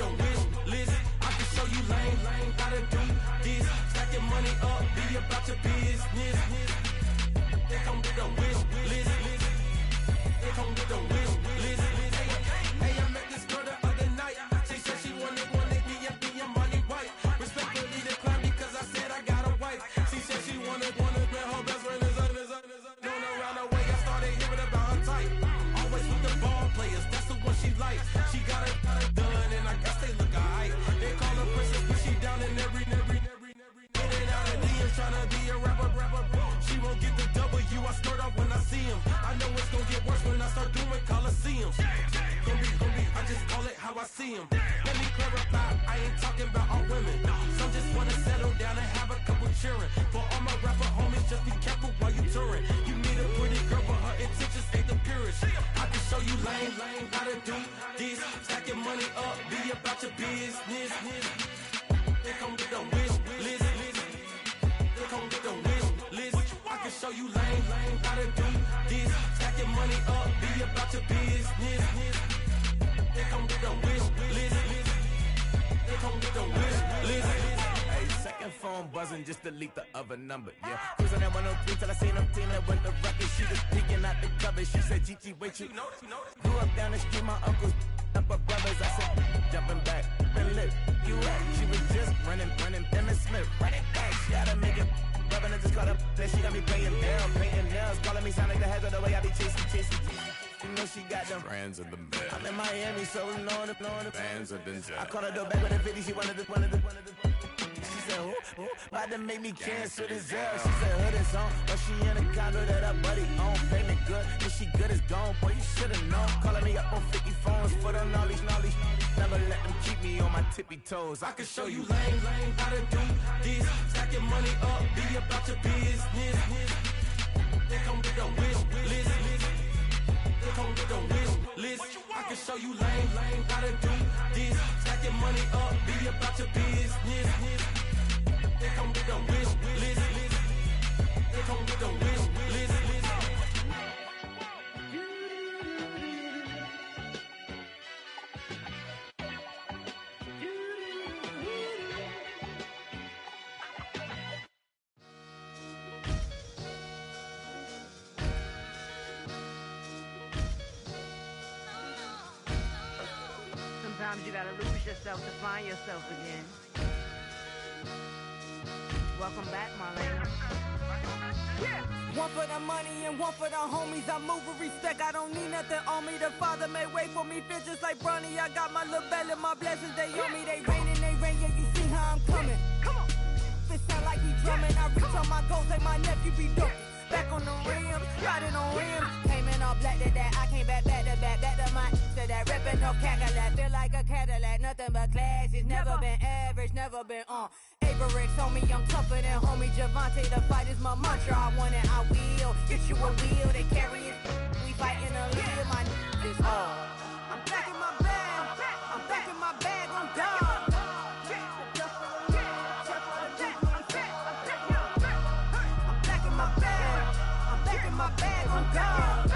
the wish list. I can show you lame how to do this. Stacking money up, be about your business. They come with the wish list. They come with the wish list. Hey, I met this girl the other night. She said she wanted me and be a money wife. Respectfully declined because I said I got a wife. She said she wanted man, her best friend is known around the way. I started hearing about her type. Always with the ball players, that's the one she like. She got it done, and I guess they look alright. They call her princess, but she down in every. In and out of DMs, tryna be a rapper. She won't get the W, I skirt off when I see him. I know it's gonna get worse when I start doing Coliseums. Gonna be, I just call it how I see him. Let me clarify, I ain't talking about all women. Some just wanna settle down and have a couple cheering. For all my rapper homies, just be careful while you touring. You need a pretty girl, but her intentions ain't the purest. I can show you lame how to do this. Stacking money up, be about your business. They come with the wish list. They come with the wish list. I can show you lame how to do this. Stacking money up, be about your business. They come with the wish list. They come with the wish list. Hey, second phone buzzing, just delete the other number, yeah. Cruising at 103 till I seen them cleaning with the record. She was peeking out the cover. She said, Gigi, wait, you grew up down the street, my uncles up her brothers. I said, jumping back, been lit. You at? She was just running, Emmett Smith, running back. She had to make it. Rubbing, I just caught up. Then she got me playing down, painting nails, calling me sound like the head of the way I be chasing. You know she got them Friends of the bed. I'm in Miami, so we know the Fans of the I called her door back with a 50. She wanted the. She said, who? About to make me cancel this L. She said, hood is on, but she in a condo that her buddy own. Payment good, if she good is gone. Boy, you should've known. Calling me up on 50 phones for the knowledge. Never let them keep me on my tippy toes. I can show you lame how to do this. Stacking money up, be about your business. They come with the wish list. They come with the wish list. I can show you lame how to do this. Stacking money up, be about your business. They come with the wish list. They come with the wish list. Sometimes you gotta lose yourself to find yourself again. Welcome back, Marlena. Yeah. One for the money and one for the homies. I move with respect, I don't need nothing on me. The Father may wait for me, feel just like Bronny. I got my little belly, my blessings, they on me. They rain, yeah, you see how I'm coming. Come on. It sound like we drumming. I reach on my goals like my nephew be dope. Back on the rims, riding on rims. Came in all black to that, I came back to my to that ripping off Cadillac. Feel like a Cadillac, nothing but class. It's never been average, never been on. Averix on me, I'm tougher than homie Javante. The fight is my mantra, I want it, I will. Get you a wheel, they carry it. We fighting a little, my is all. I'm back in my bag, I'm back in my bag, I'm done. My bag on God.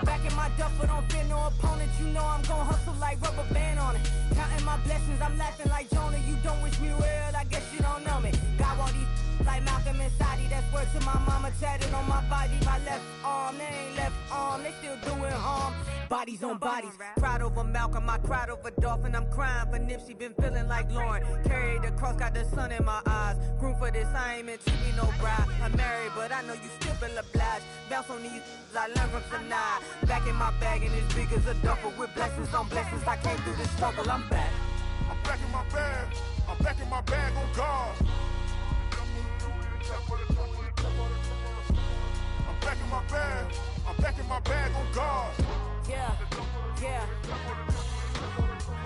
Back in my duffel, don't fear no opponent. You know I'm gon' hustle like rubber band on it. Counting my blessings, I'm laughing like Jonah. You don't wish me well, I guess you don't know me. Got all these like Malcolm and Sadie. That's word to my mama, tatted on my body. My left arm, they ain't left arm, they still doing harm. Bodies on bodies, cried over Malcolm, I cried over Dolphin. I'm crying for Nipsey, been feeling like Lauren. Carried the cross, got the sun in my eyes. Grew for this, I ain't meant to be no bride. I'm married, but I know you still feel obliged. Bounce on these, I learned from tonight. Back in my bag and as big as a duffel with blessings on blessings. I came through the struggle, I'm back. I'm back in my bag, I'm back in my bag on God. I'm back in my bag, I'm back in my bag on God. Yeah.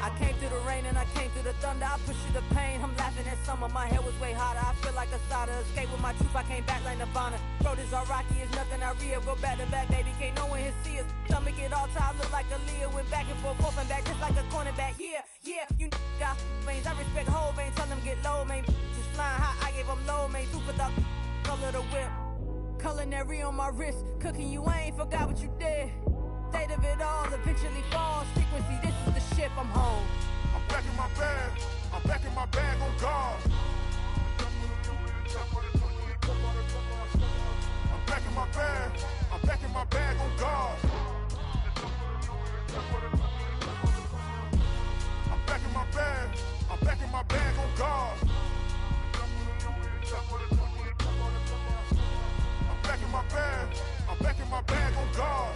I came through the rain and I came through the thunder. I pushed through the pain, I'm laughing at summer. My hair was way hotter, I feel like a soda. Escape with my truth, I came back like Nirvana. Throat is all rocky, it's nothing I real. Go back to back, baby, can't no one here see us. Stomach it all tied, look like a Leah. Went back and forth and back, just like a cornerback. Yeah, you got veins, I respect whole veins. Tell them get low, man. Just flying high, I gave them low, man. Super the color the whip. Culinary on my wrist, cooking you, I ain't forgot what you did. State of it all, the picture eventually falls. Frequency, this is the ship I'm home. I'm back in my bag. I'm back in my bag on guard. I'm back in my bag. I'm back in my bag on guard. I'm back in my bag. I'm back in my bag on guard. I'm back in my bag. I'm back in my bag on guard.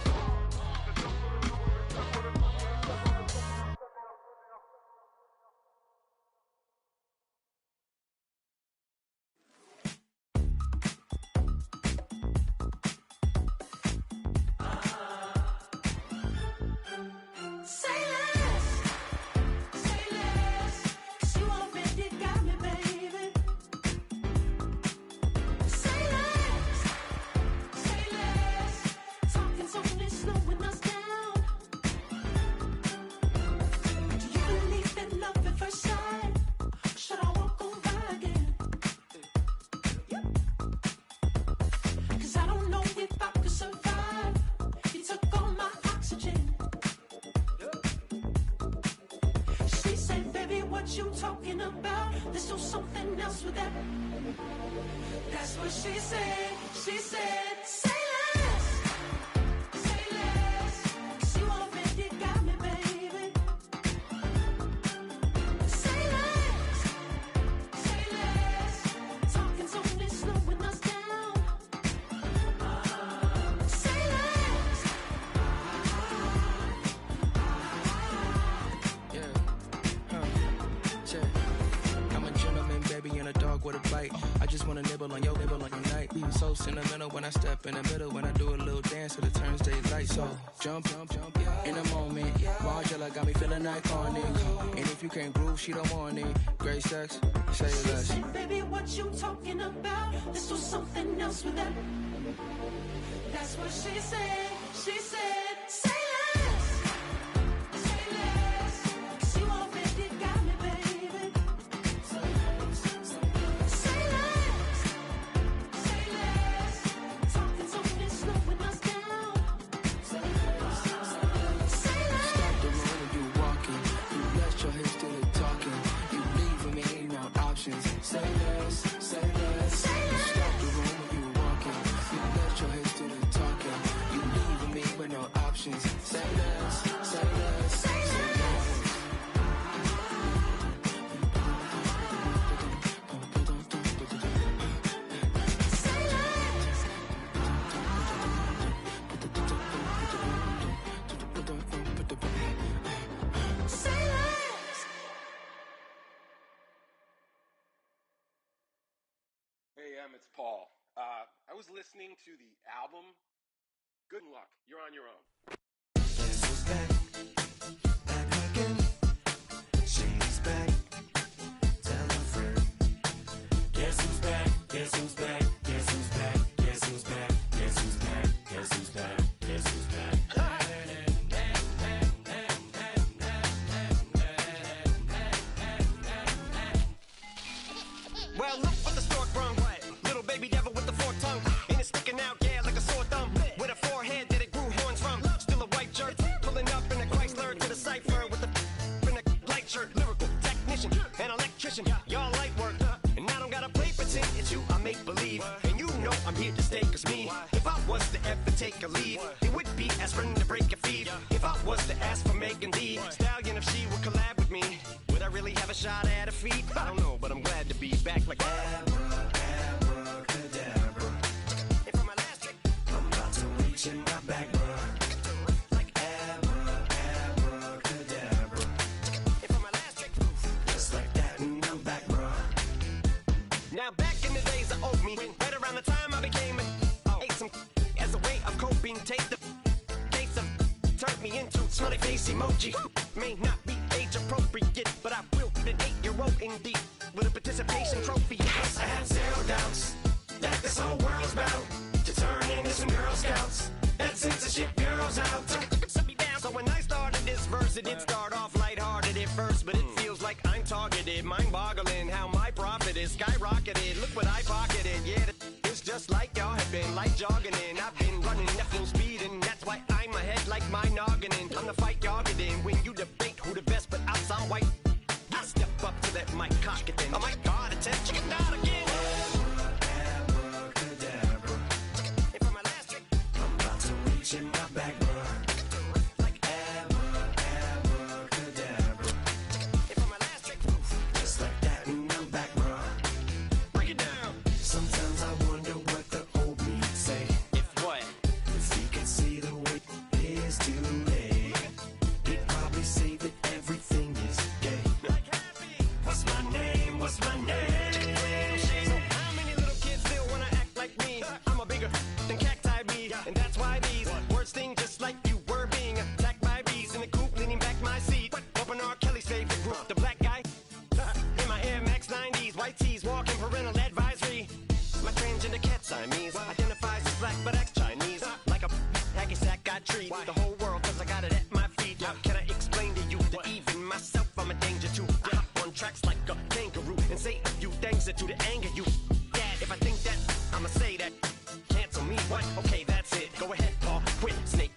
Sentimental when I step in the middle, when I do a little dance till the turns daylight. So jump, in the moment. Margella got me feeling iconic. And if you can't groove, she don't want it. Great sex, say less. She said, baby, what you talking about? Let's do something else with that. That's what she said. She said, say less. Say less. 'Cause you already got me, baby. Say less. Say less. Say less. Talking's only slowing us down. Say less. Say less. Stop the road when you walking. You rest your hips to the talking. You leaving me no options. Say less. Say less. Say less. Stop the road when you walking. You rest your hips to the talking. You leaving me with no options. Say less. Say less. Say less. Say less. Say less. Hey, it's Paul. I was listening to the album. Good luck. You're on your own. Guess who's back? Back again. Shady's back. Tell a friend. Guess who's back? Guess who's back? Guess who's back? Guess who's back? Guess who's back? Guess who's back? Guess who's back? Well, look what the stork brung. Little baby devil with the forked tongue. And it's sticking out, yeah, like a sore thumb. With a forehead that it grew horns from. Still a white shirt, pulling up in a Chrysler to the cipher with a in a light shirt. Lyrical technician, an electrician, y'all light work. And I don't gotta play pretend, it's you I make believe. And you know I'm here to stay, 'cause me, if I was to ever take a lead, it would be aspirin to break a feed. If I was to ask for Megan Thee Stallion, if she would collab with me, would I really have a shot at a feat? I don't know, but I'm glad to be back like Abracadabra. And for my last trick, I'm about to reach in my back, bruh. like Abracadabra. and for my last trick, Just like that, and I'm back, bruh. now back in the days of oat me, right around the time I became ate some as a way of coping. Take the taste of turned me into smiley face emoji. May not be age appropriate, but I will be an 8-year-old indeed with a participation trophy. I have zero doubts that this whole world's bound to turn into some Girl Scouts. That censorship bureau's out. So when I started this verse, it did start off lighthearted at first, but it feels like I'm targeted, mind-boggling how my profit is skyrocketed. Look what I pocketed, yeah, it's just like y'all have been light jogging in. I've been running at full speed, and that's why I'm ahead like my noggin. I'm the fight Why? The whole world, cause I got it at my feet. How can I explain to you that even myself I'm a danger to? I hop on tracks like a kangaroo and say a few things that do to anger you. Dad, if I think that, I'ma say that. Cancel me, what? Okay, that's it. Go ahead, Paul, quit, Snake.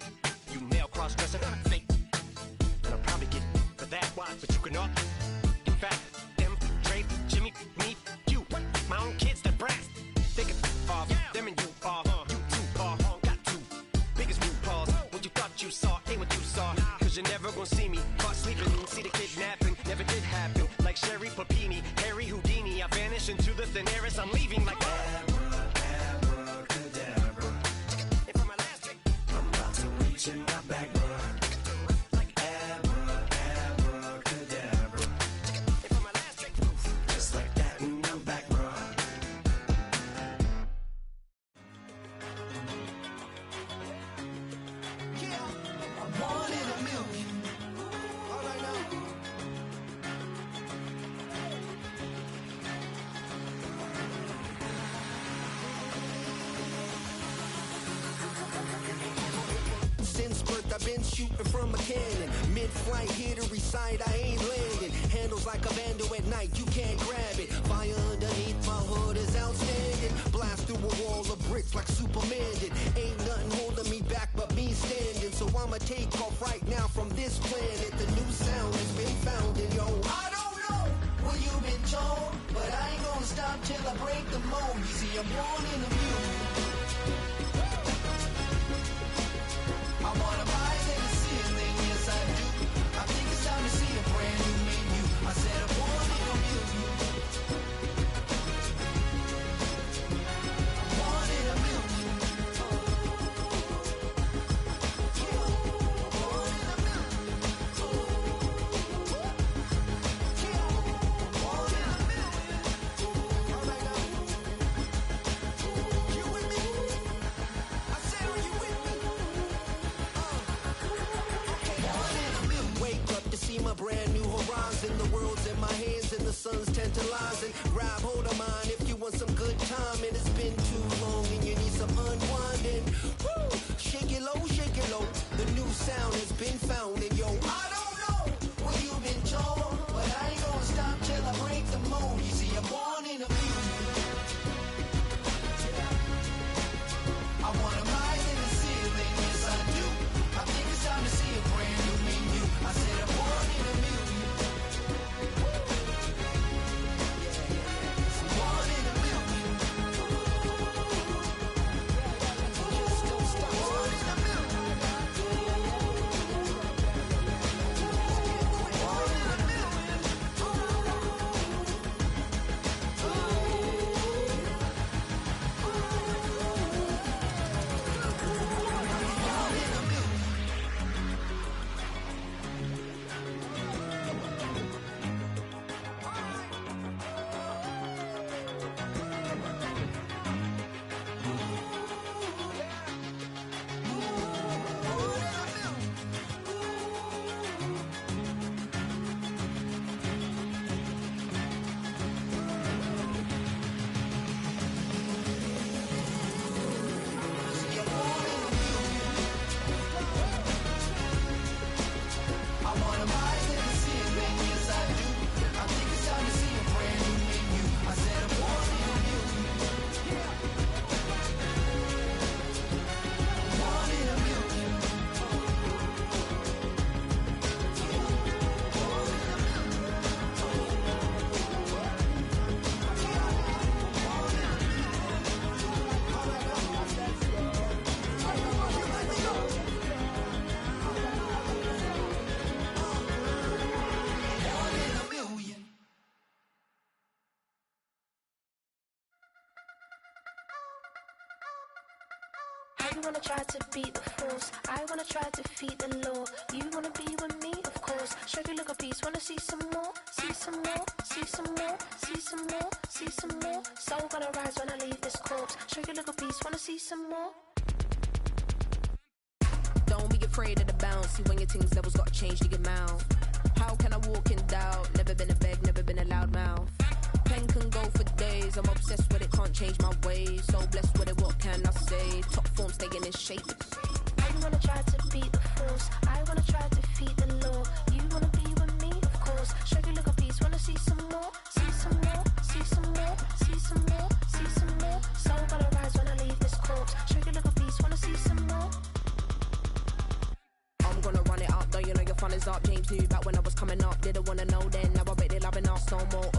You male cross-dresser, fake. And I'll probably get for that, but you can all. In fact, them, Dre, Jimmy, me, you. My own kids, that brass. They can off, them and you off. You too, Paul, got two biggest new paws. What you thought you saw ain't what you saw. Cause you're never gonna see me caught sleeping. See the kidnapping, never did happen. Like Sherry Papini, Harry Houdini. I vanish into the thin air as I'm leaving like abracadabra. And for my last trick, I'm about to reach in my back, bruh. Like abracadabra. And for my last trick, just like that, and I'm back, bruh. One in a million. All right now. Since birth I've been shooting from a cannon. Mid-flight here to recite, I ain't landing. Handles like a vandal at night, you can't grab it. Fire underneath my hood is outstanding. Blast through a wall of bricks like Superman did. Ain't nothing holding me back but me standing. So I'ma take off right now from this planet. The new sound has been found in yo. I don't know what you've been told, but I ain't gonna stop till I break the mold. You see, I'm born in a million. I wanna rise in the ceiling, yes I do. I think it's time to see a brand new menu. I said I'm born in a million. I'm born in a million. My brand new horizon, the world's in my hands and the sun's tantalizing. Grab hold of mine if you want some good time, and it's been too long and you need some unwinding. Woo! Shake it low, the new sound has been found, and yo, I don't know what you've been told, but I ain't gonna stop till I break the mold. You see, I'm born in a million. I wanna rise in the ceiling, yes I do. I think it's time to see a brand new menu. I said I'm born in a million. I'm born in a million. Just don't stop. Born in a million. Born in a million. You wanna try to beat the force, I wanna try to defeat the law. You wanna be with me, of course. Show you look a piece, wanna see some more, see some more, see some more, see some more, see some more. Soul gonna rise when I leave this corpse. Show you look a piece, wanna see some more. Don't be afraid of the bounce. See when your things levels got changed in your mouth. How can I walk in doubt? Never been a beg, never been a loud mouth. Pen can go for days. I'm obsessed with it, can't change my ways. So blessed with it, what can I say? Top form staying in shape. You wanna try to beat the force, I wanna try to defeat the law. You wanna be with me, of course. Shake your little piece, wanna see some more, see some more, see some more, see some more, see some more. Soul gonna rise when I leave this corpse. Shake your little piece, wanna see some more. I'm gonna run it up, though you know your fun is up. James knew back when I was coming up, didn't wanna know then. Now I bet they're loving us no more.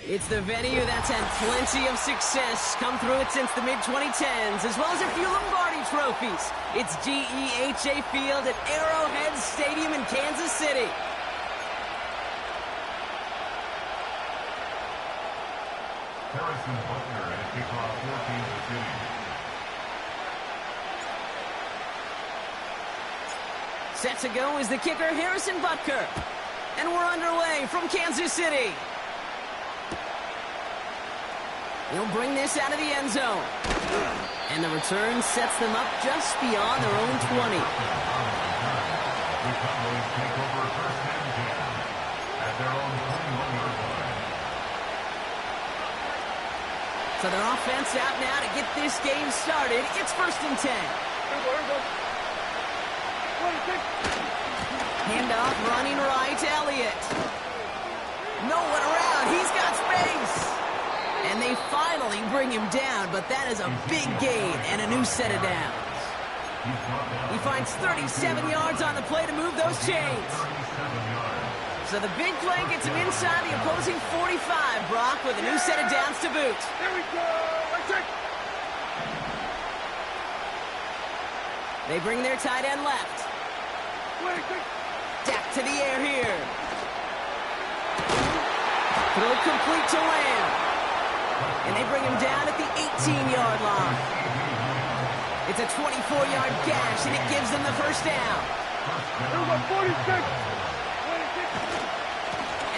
It's the venue that's had plenty of success come through it since the mid-2010s, as well as a few Lombardi trophies. It's GEHA Field at Arrowhead Stadium in Kansas City. Harrison Butler at kickoff for Kansas City. Set to go is the kicker, Harrison Butker. And we're underway from Kansas City. He'll bring this out of the end zone. And the return sets them up just beyond their own 20. The Cowboys take over first and 10 at their own 21-yard line. So their offense out now to get this game started. It's first and 10. Handoff running right, Elliott. No one around. He's got space. And they finally bring him down, but that is a big gain and a new set of downs. He finds 37 yards on the play to move those chains. So the big play gets him inside the opposing 45, Brock, with a new set of downs to boot. There we go. They bring their tight end left. Dak to the air here. Throw complete to Lamb. And they bring him down at the 18-yard line. It's a 24-yard gash, and it gives them the first down. 46.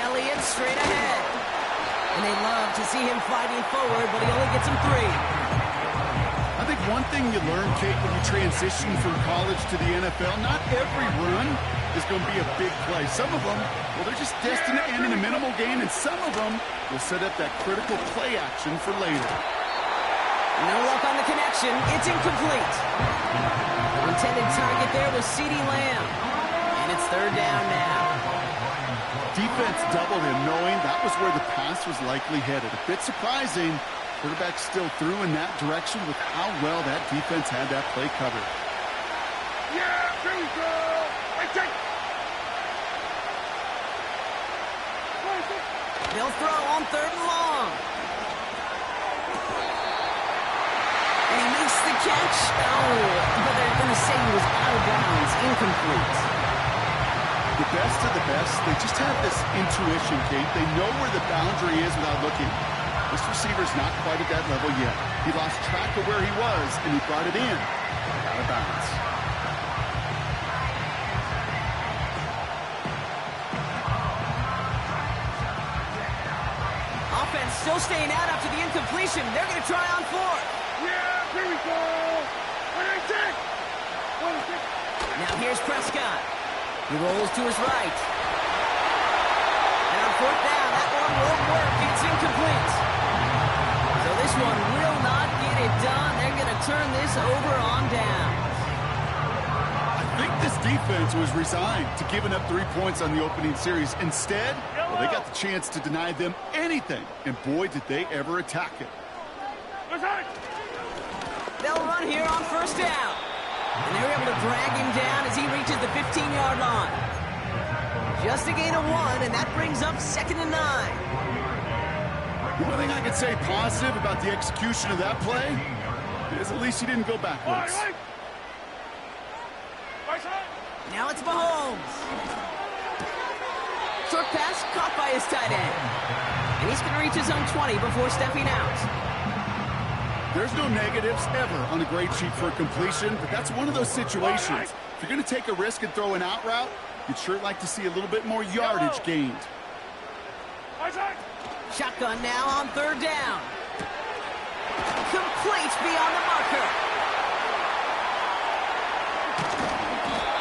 Elliott straight ahead. And they love to see him fighting forward, but he only gets him 3. I think one thing you learn, Kate, when you transition from college to the NFL, not every run is going to be a big play. Some of them, well, they're just destined to end in a minimal gain, and some of them will set up that critical play action for later. No luck on the connection. It's incomplete. The intended target there was CeeDee Lamb. And it's third down now. Defense doubled him, knowing that was where the pass was likely headed. A bit surprising. Quarterback still threw in that direction with how well that defense had that play covered. Yeah, here we go. They'll throw on third and long. And he makes the catch. Oh, but they're going to say he was out of bounds. Incomplete. The best of the best, they just have this intuition, Kate. They know where the boundary is without looking. This receiver's not quite at that level yet. He lost track of where he was, and he brought it in. Out of bounds. Offense still staying out after the incompletion. They're going to try on 4th. Yeah, here we go. 26. Now here's Prescott. He rolls to his right. And on 4th down, that one won't work. It's incomplete. So this one will not get it done. They're going to turn this over on down. I think this defense was resigned to giving up 3 points on the opening series. Instead, well, they got the chance to deny them anything. And boy, did they ever attack it. They'll run here on 1st down. And they're able to drag him down as he reaches the 15-yard line. Just a gain of 1, and that brings up 2nd and 9. The one thing I could say positive about the execution of that play is at least he didn't go backwards. Now it's Mahomes. Short pass caught by his tight end. And he's going to reach his own 20 before stepping out. There's no negatives ever on a grade sheet for a completion, but that's one of those situations. If you're going to take a risk and throw an out route, you'd sure like to see a little bit more yardage gained. Shotgun now on 3rd down. Complete beyond the marker.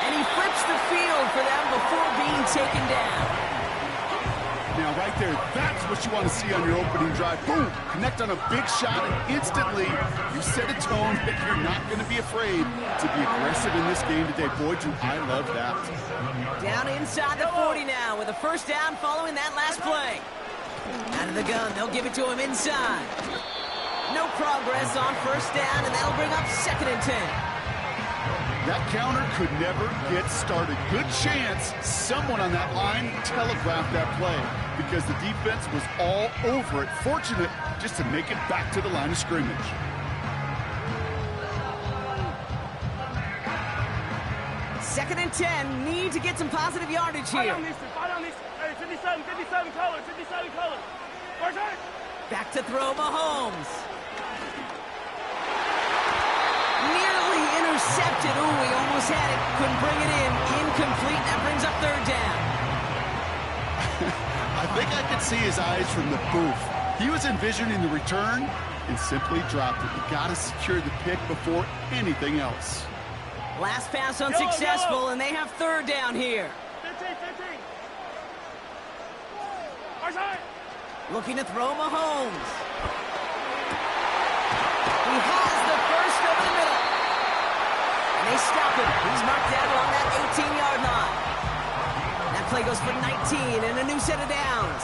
And he flips the field for them before being taken down. Now, right there, that's what you want to see on your opening drive. Boom! Connect on a big shot, and instantly you set a tone that you're not going to be afraid to be aggressive in this game today. Boy, do I love that. Down inside the 40 now with a first down following that last play. Out of the gun, they'll give it to him inside. No progress on first down, and that'll bring up 2nd and 10. That counter could never get started. Good chance someone on that line telegraphed that play because the defense was all over it. Fortunate just to make it back to the line of scrimmage. Second and 10, need to get some positive yardage here. Fight on this. Hey, 57 color. Back to throw Mahomes. Nearly intercepted. Ooh, he almost had it. Couldn't bring it in. Incomplete. That brings up 3rd down. I think I could see his eyes from the booth. He was envisioning the return and simply dropped it. You got to secure the pick before anything else. Last pass unsuccessful, and they have 3rd down here. 15. Looking to throw Mahomes. He has the first over the middle. And they stop him. He's marked down along that 18-yard line. That play goes for 19 and a new set of downs.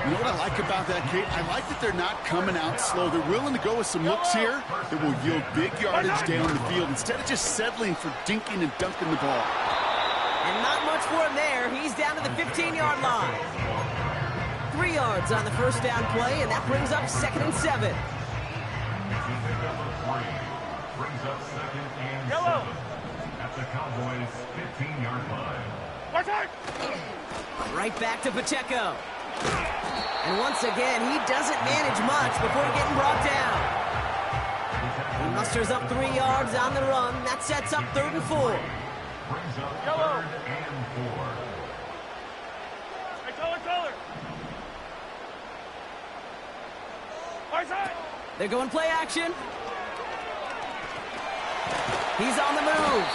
You know what I like about that, Kate? I like that they're not coming out slow. They're willing to go with some looks here that will yield big yardage down the field instead of just settling for dinking and dunking the ball. And not much for him there. He's down to the 15-yard line. 3 yards on the first down play, and that brings up 2nd and 7. Brings up 2nd and 7 at the Cowboys' 15-yard line. Right back to Pacheco. And once again, he doesn't manage much before getting brought down. He musters up 3 yards on the run. That sets up 3rd and 4. Brings up 3rd and 4. Hey, color. They're going play action. He's on the move.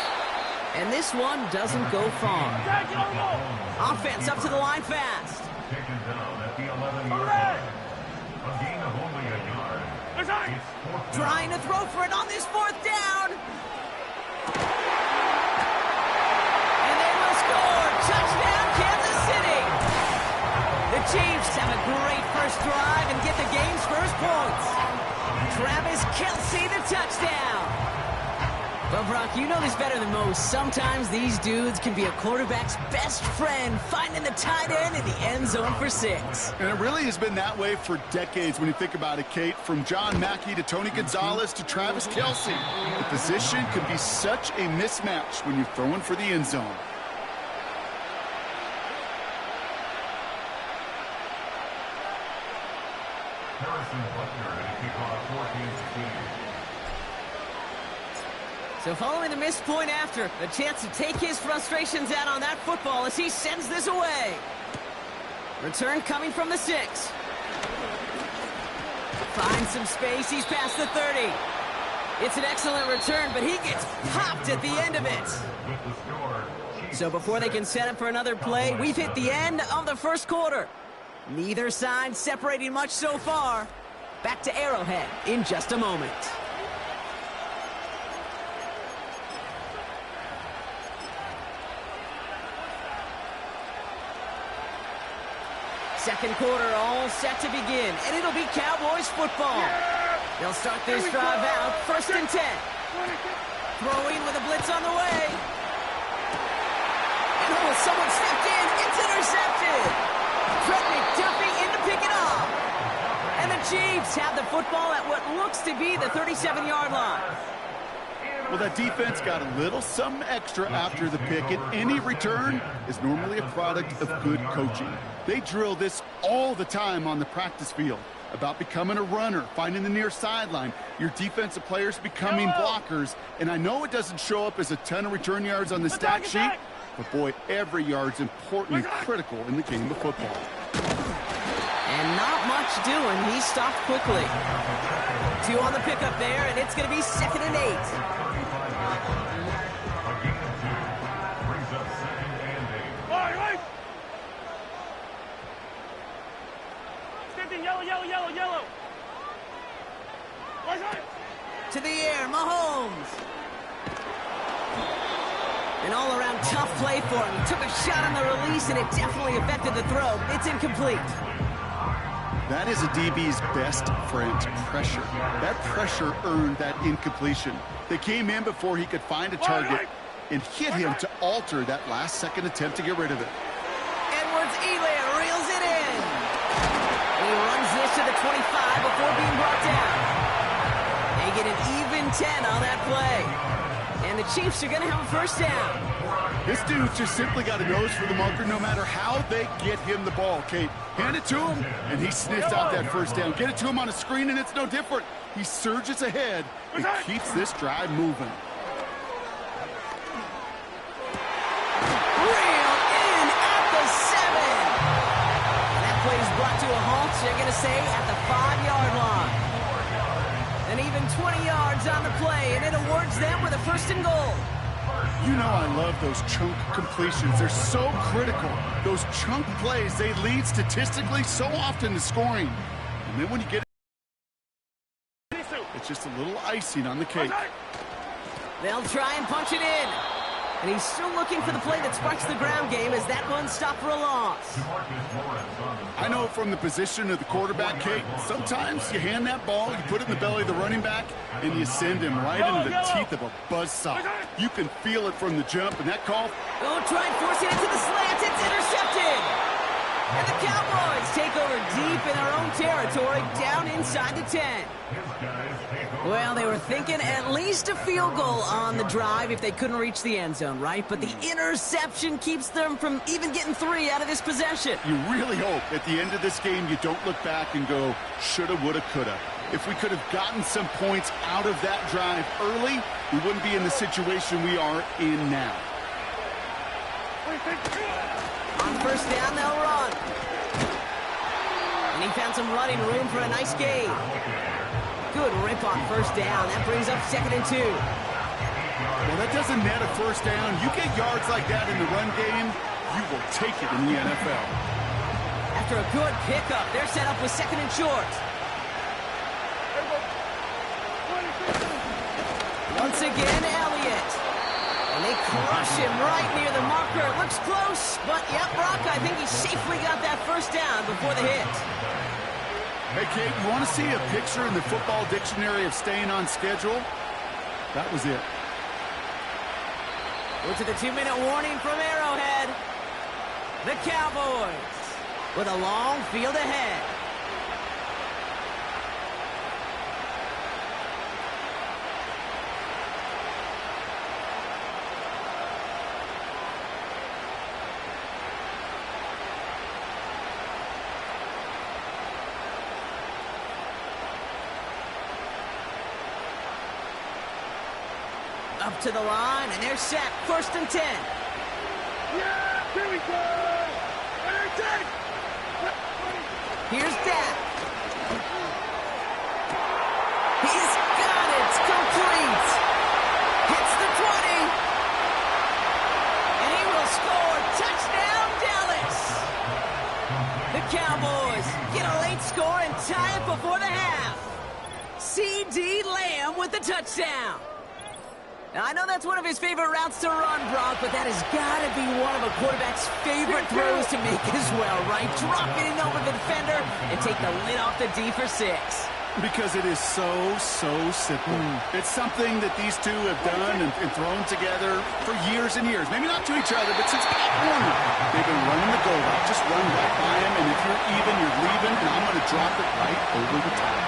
And this one doesn't go far. Offense up to the line fast. Taken down at the 11-yard line. A gain of only a yard. It's 4th down. Trying to throw for it on this 4th down. And they will score. Touchdown, Kansas City. The Chiefs have a great first drive and get the game's first points. Travis Kelce, the touchdown. Well, Brock, you know this better than most. Sometimes these dudes can be a quarterback's best friend, finding the tight end in the end zone for 6. And it really has been that way for decades when you think about it, Kate. From John Mackey to Tony Gonzalez to Travis Kelce. The position can be such a mismatch when you're throwing for the end zone. So following the missed point after, a chance to take his frustrations out on that football as he sends this away. Return coming from the 6. Finds some space, he's past the 30. It's an excellent return, but he gets popped at the end of it. So before they can set up for another play, we've hit the end of the first quarter. Neither side separating much so far. Back to Arrowhead in just a moment. Second quarter all set to begin, and it'll be Cowboys football. They'll start this drive out, 1st and 10. Throwing with a blitz on the way. And someone stepped in, it's intercepted. Trent McDuffie in to pick it off. And the Chiefs have the football at what looks to be the 37-yard line. Well, that defense got a little something extra after the pick, and any return is normally a product of good coaching. They drill this all the time on the practice field about becoming a runner, finding the near sideline, your defensive players becoming blockers. And I know it doesn't show up as a ton of return yards on the stat sheet, but boy, every yard's important and critical in the game of football. And not much doing. He stopped quickly. 2 on the pickup there, and it's going to be 2nd and 8. An all-around tough play for him. He took a shot on the release, and it definitely affected the throw. It's incomplete. That is a DB's best friend, pressure. That pressure earned that incompletion. They came in before he could find a target and hit him to alter that last-second attempt to get rid of it. Edwards-Helaire reels it in. He runs this to the 25 before being brought down. They get an even 10 on that play. And the Chiefs are going to have a first down. This dude's just simply got a nose for the marker no matter how they get him the ball, Kate. Hand it to him, and he sniffs out that first down. Get it to him on a screen, and it's no different. He surges ahead and keeps this drive moving. Reeled in at the 7. And that play is brought to a halt, so they're going to say at the 5-yard line. And even 20 yards on the play, and it awards them with a first and goal. You know I love those chunk completions. They're so critical. Those chunk plays, they lead statistically so often to scoring. And then when you get it, it's just a little icing on the cake. They'll try and punch it in. And he's still looking for the play that sparks the ground game as that one stopped for a loss. I know from the position of the quarterback, Kate, sometimes you hand that ball, you put it in the belly of the running back, and you send him right into the teeth of a buzzsaw. You can feel it from the jump, and that call... They'll try and force it into the slant. It's intercepted. And the Cowboys take over deep in their own territory, down inside the 10. Well, they were thinking at least a field goal on the drive if they couldn't reach the end zone, right? But the interception keeps them from even getting 3 out of this possession. You really hope at the end of this game you don't look back and go, shoulda, woulda, coulda. If we could have gotten some points out of that drive early, we wouldn't be in the situation we are in now. On first down, they'll run. And he found some running room for a nice gain. Good rip on first down. That brings up 2nd and 2. Well, that doesn't net a first down. You get yards like that in the run game, you will take it in the NFL. After a good pickup, they're set up with 2nd and short. Once again, Elliott. And they crush him right near the marker. It looks close, but yep, Brock, I think he safely got that first down before the hit. Hey, Kate, you want to see a picture in the football dictionary of staying on schedule? That was it. Go to the 2-minute warning from Arrowhead. The Cowboys with a long field ahead. Up to the line, and they're set. 1st and 10. Yeah, here we go! Here's Dak. He's got it. Complete. Hits the 20. And he will score. Touchdown, Dallas. The Cowboys get a late score and tie it before the half. C.D. Lamb with the touchdown. Now, I know that's one of his favorite routes to run, Brock, but that has got to be one of a quarterback's favorite throws to make as well, right? Drop it in over the defender and take the lid off the D for 6. Because it is so simple. It's something that these two have done and thrown together for years and years. Maybe not to each other, but since Pop Warner. They've been running the go route. Just run right by him, and if you're even, you're leaving, and I'm going to drop it right over the top.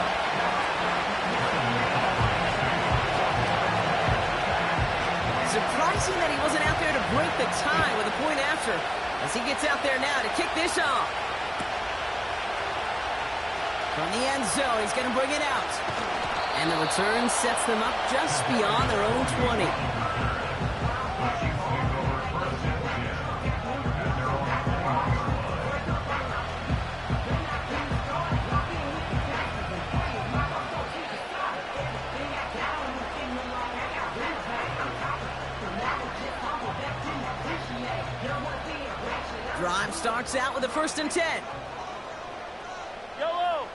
Surprising that he wasn't out there to break the tie with a point after, as he gets out there now to kick this off. From the end zone, he's going to bring it out. And the return sets them up just beyond their own 20. Drive starts out with a 1st and 10. Yellow.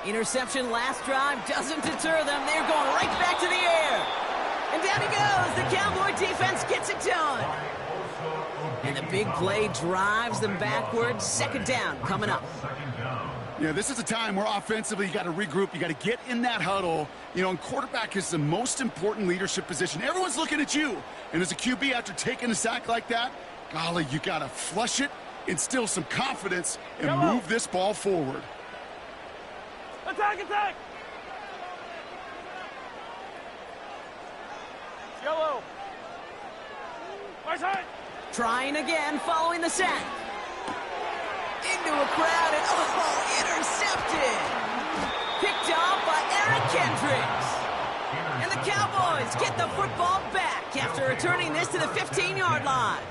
Interception last drive doesn't deter them. They're going right back. down he goes. The Cowboy defense gets it done. And the big play drives them backwards. Second down coming up. Yeah, this is a time where offensively you got to regroup. You got to get in that huddle. You know, and quarterback is the most important leadership position. Everyone's looking at you. And as a QB, after taking a sack like that, golly, you got to flush it, instill some confidence, and move this ball forward. Attack, attack! Yellow. Right side. Trying again, following the sack. Into a crowd, and intercepted. Picked off by Eric Kendricks. And the Cowboys get the football back after returning this to the 15-yard line.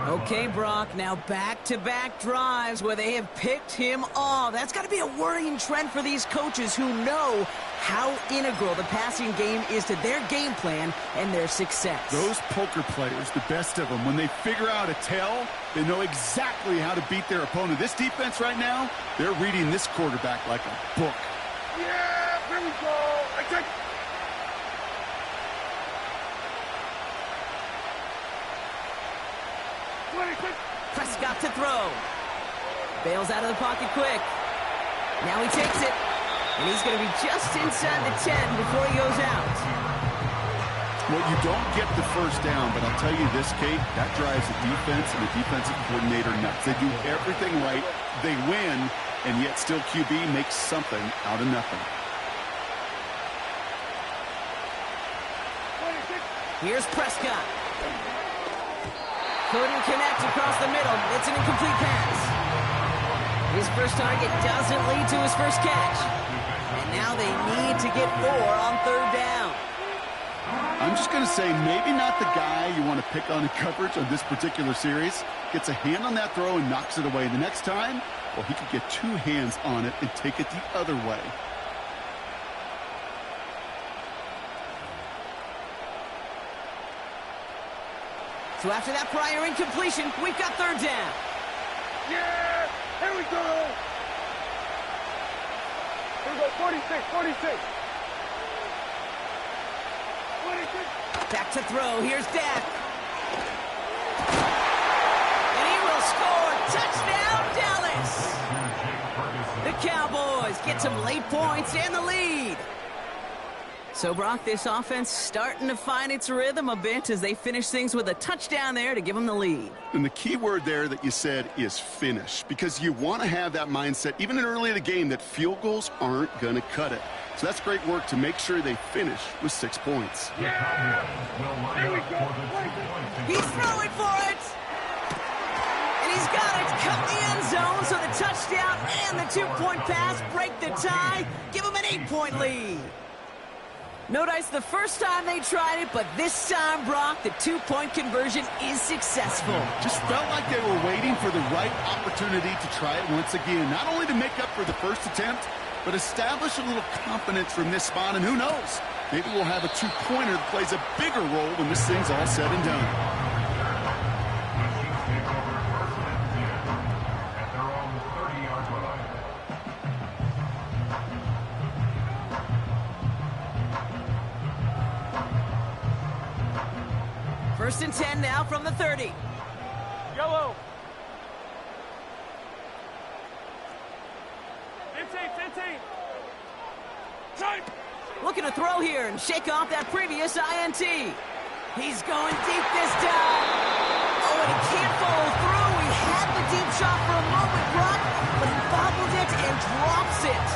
Okay, Brock, now back-to-back drives where they have picked him off. That's got to be a worrying trend for these coaches who know how integral the passing game is to their game plan and their success. Those poker players, the best of them, when they figure out a tell, they know exactly how to beat their opponent. This defense right now, they're reading this quarterback like a book. Yeah, here we go. Attack. Prescott to throw. Bails out of the pocket quick. Now he takes it. And he's going to be just inside the 10 before he goes out. Well, you don't get the first down, but I'll tell you this, Kate, that drives the defense and the defensive coordinator nuts. They do everything right. They win, and yet still QB makes something out of nothing. Here's Prescott. Couldn't connect across the middle. It's an incomplete pass. His first target doesn't lead to his first catch. And now they need to get 4 on third down. I'm just going to say maybe not the guy you want to pick on in coverage on this particular series. Gets a hand on that throw and knocks it away. The next time, well, he could get 2 hands on it and take it the other way. So after that prior incompletion, we've got third down. Yeah! Here we go! Here we go, 46, 46. 46. Back to throw, here's Dak. And he will score. Touchdown, Dallas! The Cowboys get some late points and the lead. So, Brock, this offense starting to find its rhythm a bit as they finish things with a touchdown there to give them the lead. And the key word there that you said is finish, because you want to have that mindset, even in early in the game, that field goals aren't going to cut it. So that's great work to make sure they finish with 6 points. Yeah! Here we go! He's throwing for it! And he's got it, cut the end zone, so the touchdown and the 2-point pass break the tie, give them an 8-point lead. No dice the first time they tried it, but this time, Brock, the 2-point conversion is successful. Just felt like they were waiting for the right opportunity to try it once again. Not only to make up for the first attempt, but establish a little confidence from this spot. And who knows, maybe we'll have a 2-pointer that plays a bigger role when this thing's all said and done. First and 10 now from the 30. Yellow. 15, 15. Time. Looking to throw here and shake off that previous INT. He's going deep this time. Oh, and he can't follow through. He had the deep shot for a moment, Brock, but he bobbled it and drops it.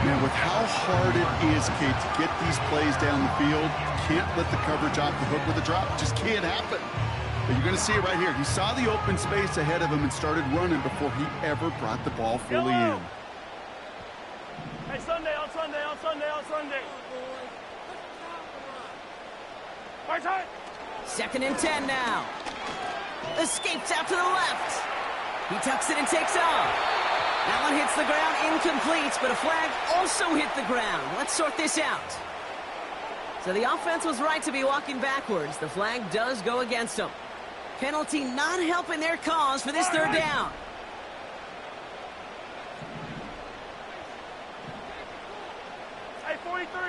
Man, with how hard it is, Kate, to get these plays down the field, can't let the coverage off the hook with a drop. It just can't happen. But you're going to see it right here. He saw the open space ahead of him and started running before he ever brought the ball fully in. Hey, Sunday, on Sunday, on Sunday, on Sunday. Right side. Second and 10 now. Escapes out to the left. He tucks it and takes off. That one hits the ground, incomplete, but a flag also hit the ground. Let's sort this out. So the offense was right to be walking backwards. The flag does go against them. Penalty not helping their cause for this third down. Hey, 43.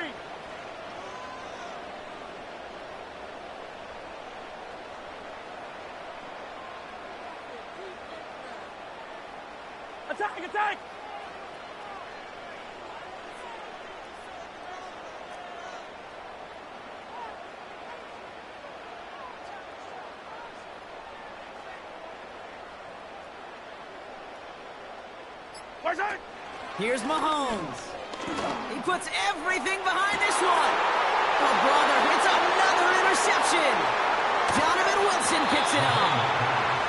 Attack, attack! Here's Mahomes. He puts everything behind this one. Oh, brother, it's another interception. Donovan Wilson picks it up.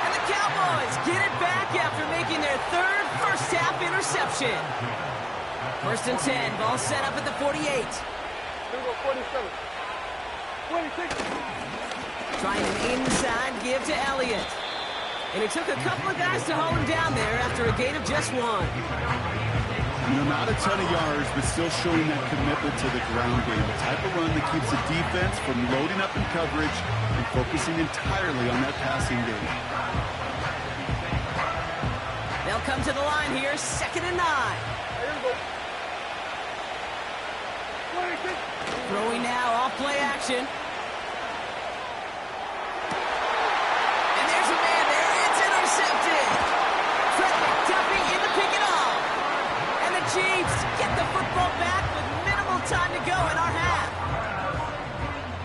And the Cowboys get it back after making their third first-half interception. 1st and 10, ball set up at the 48. Here we go, 47. 26. Trying an inside give to Elliott. And it took a couple of guys to hold him down there after a gain of just 1. You know, not a ton of yards, but still showing that commitment to the ground game. The type of run that keeps the defense from loading up in coverage and focusing entirely on that passing game. They'll come to the line here, 2nd and 9. Throwing now, off play action. And there's a man there. It's intercepted. Trent McDuffie in to pick it off. And the Chiefs get the football back with minimal time to go in our half.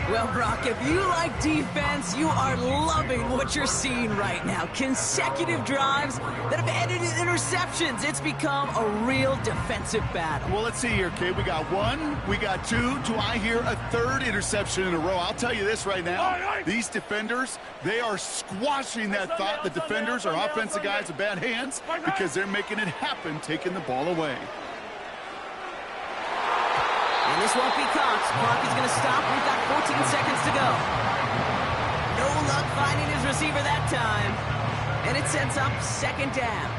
Well, Brock, if you like defense, you are loving what you're seeing right now. Consecutive drives that have ended in interceptions. It's become a real defensive battle. Well, let's see here, Kate. We got 1, we got 2. Do I hear a 3rd interception in a row? I'll tell you this right now. These defenders, they are squashing that thought. The defenders are offensive guys with bad hands because they're making it happen, taking the ball away. And this won't be caught. Clock is going to stop. We've got 14 seconds to go. No luck finding his receiver that time. And it sets up 2nd down.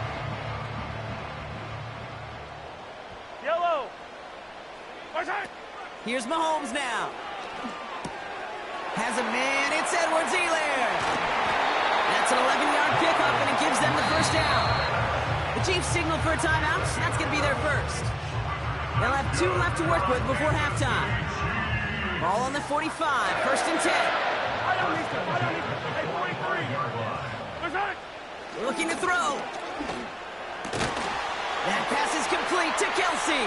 Yellow. Here's Mahomes now. Has a man. It's Edwards-Helaire. That's an 11-yard pickup, and it gives them the 1st down. The Chiefs signal for a timeout. That's going to be their first. They'll have 2 left to work with before halftime. Ball on the 45, 1st and 10. Looking to throw. That pass is complete to Kelsey.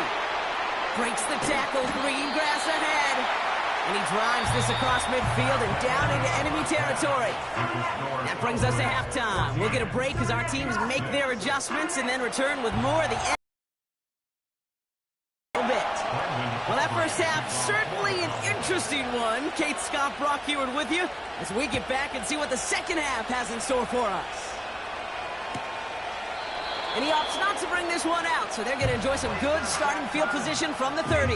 Breaks the tackle, green grass ahead. And he drives this across midfield and down into enemy territory. That brings us to halftime. We'll get a break as our teams make their adjustments and then return with more of the end. Well, that first half, certainly an interesting one. Kate, Scott, Brock Heward with you as we get back and see what the second half has in store for us. And he opts not to bring this one out, so they're going to enjoy some good starting field position from the 30.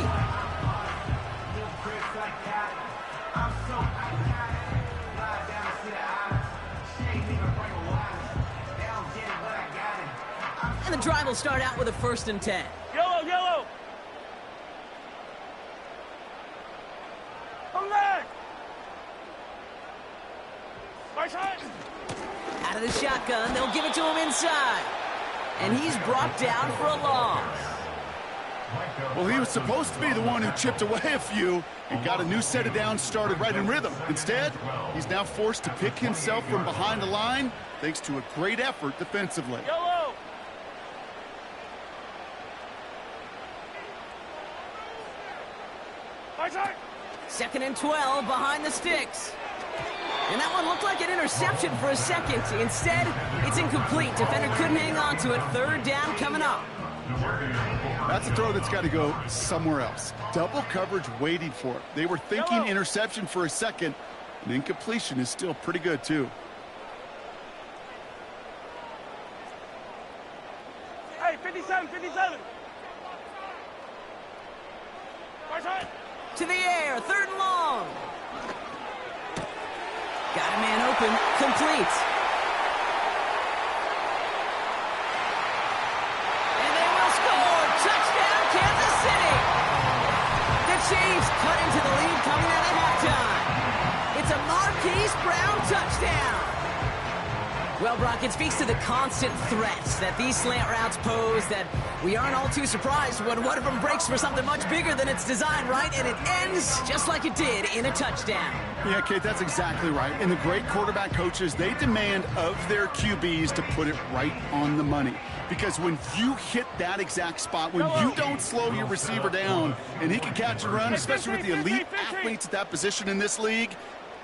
And the drive will start out with a 1st and 10. Yellow, yellow. Out of the shotgun, they'll give it to him inside. And he's brought down for a loss. Well, he was supposed to be the one who chipped away a few and got a new set of downs started right in rhythm. Instead, he's now forced to pick himself from behind the line thanks to a great effort defensively. Yellow. Second and 12 behind the sticks. And that one looked like an interception for a second. Instead, it's incomplete. Defender couldn't hang on to it. 3rd down coming up. That's a throw that's got to go somewhere else. Double coverage waiting for it. They were thinking interception for a second, and incompletion is still pretty good, too. Hey, 57, 57. To the air, 3rd and long. Got a man open, complete. And they will score. Touchdown, Kansas City. The Chiefs cut into the lead coming out of halftime. It's a Marquise Brown touchdown. Well, Brock, it speaks to the constant threats that these slant routes pose that we aren't all too surprised when one of them breaks for something much bigger than its design, right? And it ends just like it did in a touchdown. Yeah, Kate, that's exactly right. And the great quarterback coaches, they demand of their QBs to put it right on the money. Because when you hit that exact spot, when you don't slow your receiver down and he can catch and run, especially with the elite athletes at that position in this league,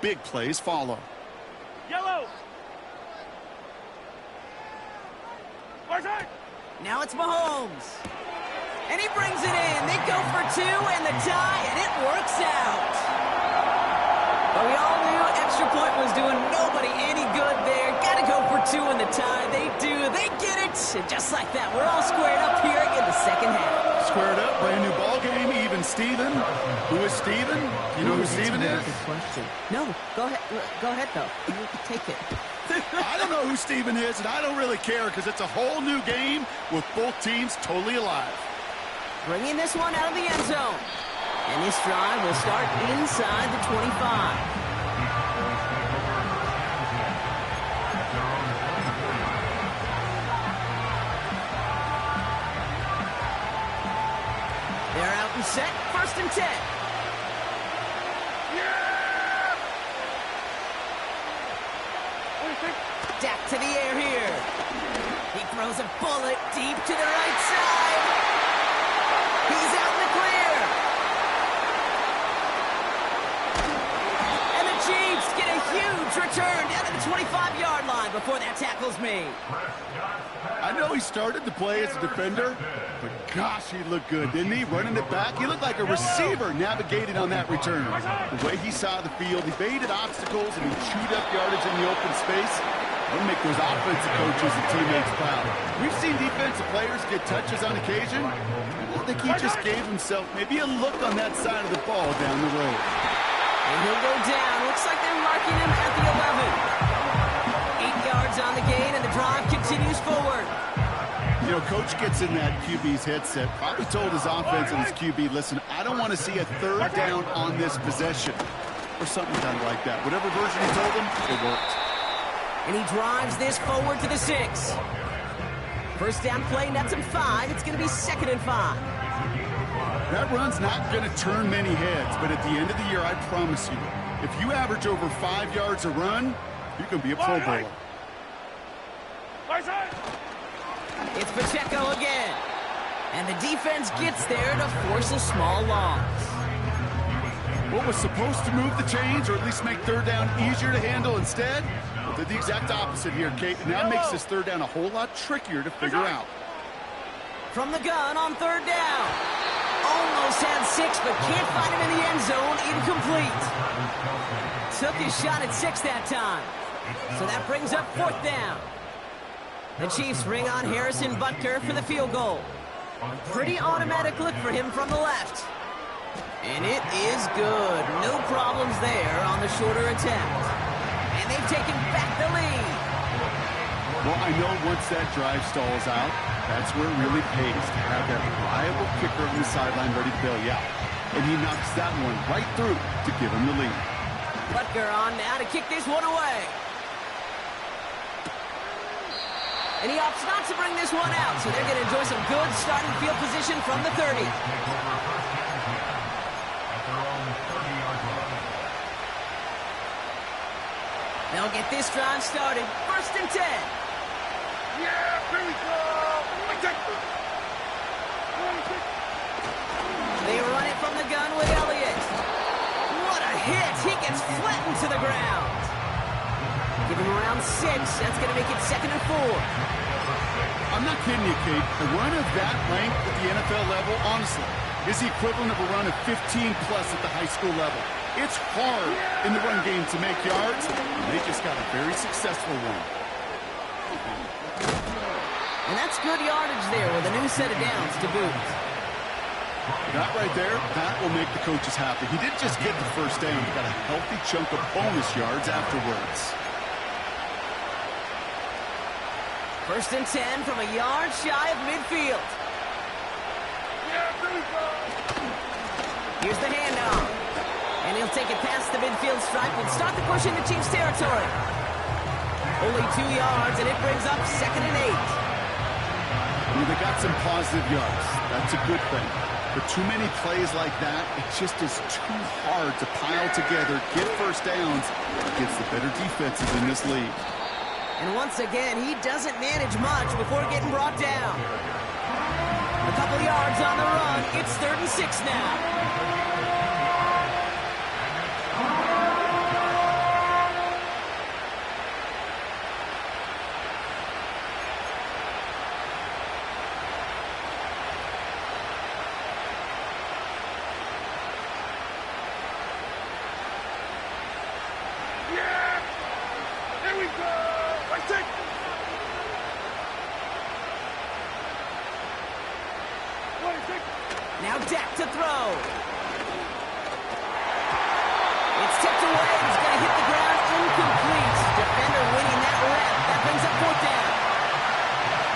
big plays follow. Yellow. Now it's Mahomes. And he brings it in. They go for two and the tie, and it works out. But we all knew extra point was doing nobody any good there. Got to go for two in the tie. They do. They get it. And just like that, we're all squared up here in the second half. Squared up, brand new ball game, even Steven. Who is Steven? You know who Steven is? Good question. No, go ahead. Go ahead, though. You can take it. I don't know who Steven is, and I don't really care because it's a whole new game with both teams totally alive. Bringing this one out of the end zone. And this drive will start inside the 25. They're out and set. 1st and 10. Dak to the air here. He throws a bullet deep to the right side. He's out in the clear. And the Chiefs get a huge return down to the 25-yard line before that tackle's made. I know he started to play as a defender, but gosh, he looked good, didn't he? Running it back. He looked like a receiver navigating on that return. The way he saw the field, he baited obstacles, and he chewed up yardage in the open space. That'll make those offensive coaches and teammates proud. We've seen defensive players get touches on occasion. I think he just gave himself maybe a look on that side of the ball down the road. And he'll go down. Looks like they're marking him at the 11. 8 yards on the gain, and the drive continues forward. You know, Coach gets in that QB's headset, probably told his offense and his QB, listen, I don't want to see a 3rd down on this possession. Or something kind of like that. Whatever version he told him, it worked. And he drives this forward to the 6. 1st down play, nets him 5. It's going to be 2nd and 5. That run's not going to turn many heads, but at the end of the year, I promise you, if you average over 5 yards a run, you can be a Pro Bowler. It's Pacheco again. And the defense gets there to force a small loss. What was supposed to move the chains, or at least make 3rd down easier to handle instead, well, did the exact opposite here, Kate. And now makes this 3rd down a whole lot trickier to figure out. From the gun on 3rd down. Almost had 6, but can't find him in the end zone. Incomplete. Took his shot at 6 that time. So that brings up 4th down. The Chiefs bring on Harrison Butker for the field goal. Pretty automatic look for him from the left. And it is good. No problems there on the shorter attempt. And they've taken back the lead. Well, I know once that drive stalls out, that's where it really pays to have that reliable kicker on the sideline ready to bail you out. And he knocks that one right through to give him the lead. Butker on now to kick this one away. And he opts not to bring this one out, so they're going to enjoy some good starting field position from the 30. They'll get this drive started. 1st and 10. Yeah, here we go. They run it from the gun with Elliott. What a hit. He gets flattened to the ground. Give him around 6. That's going to make it 2nd and 4. I'm not kidding you, Kate. A run of that length at the NFL level, honestly, is the equivalent of a run of 15-plus at the high school level. It's hard in the run game to make yards, and they just got a very successful one. And that's good yardage there with a new set of downs to boot. That right there, that will make the coaches happy. He didn't just get the 1st down. He got a healthy chunk of bonus yards afterwards. 1st and 10 from a yard shy of midfield. Here's the handoff. And he'll take it past the midfield stripe and start the push into Chiefs territory. Only 2 yards, and it brings up 2nd and 8. They got some positive yards. That's a good thing. But too many plays like that, it just is too hard to pile together, get first downs against the better defenses in this league. And once again, he doesn't manage much before getting brought down. A couple yards on the run. It's 3rd and 6 now. Now Dak to throw. It's tipped away. He's going to hit the ground incomplete. Defender winning that rep. That brings up 4th down.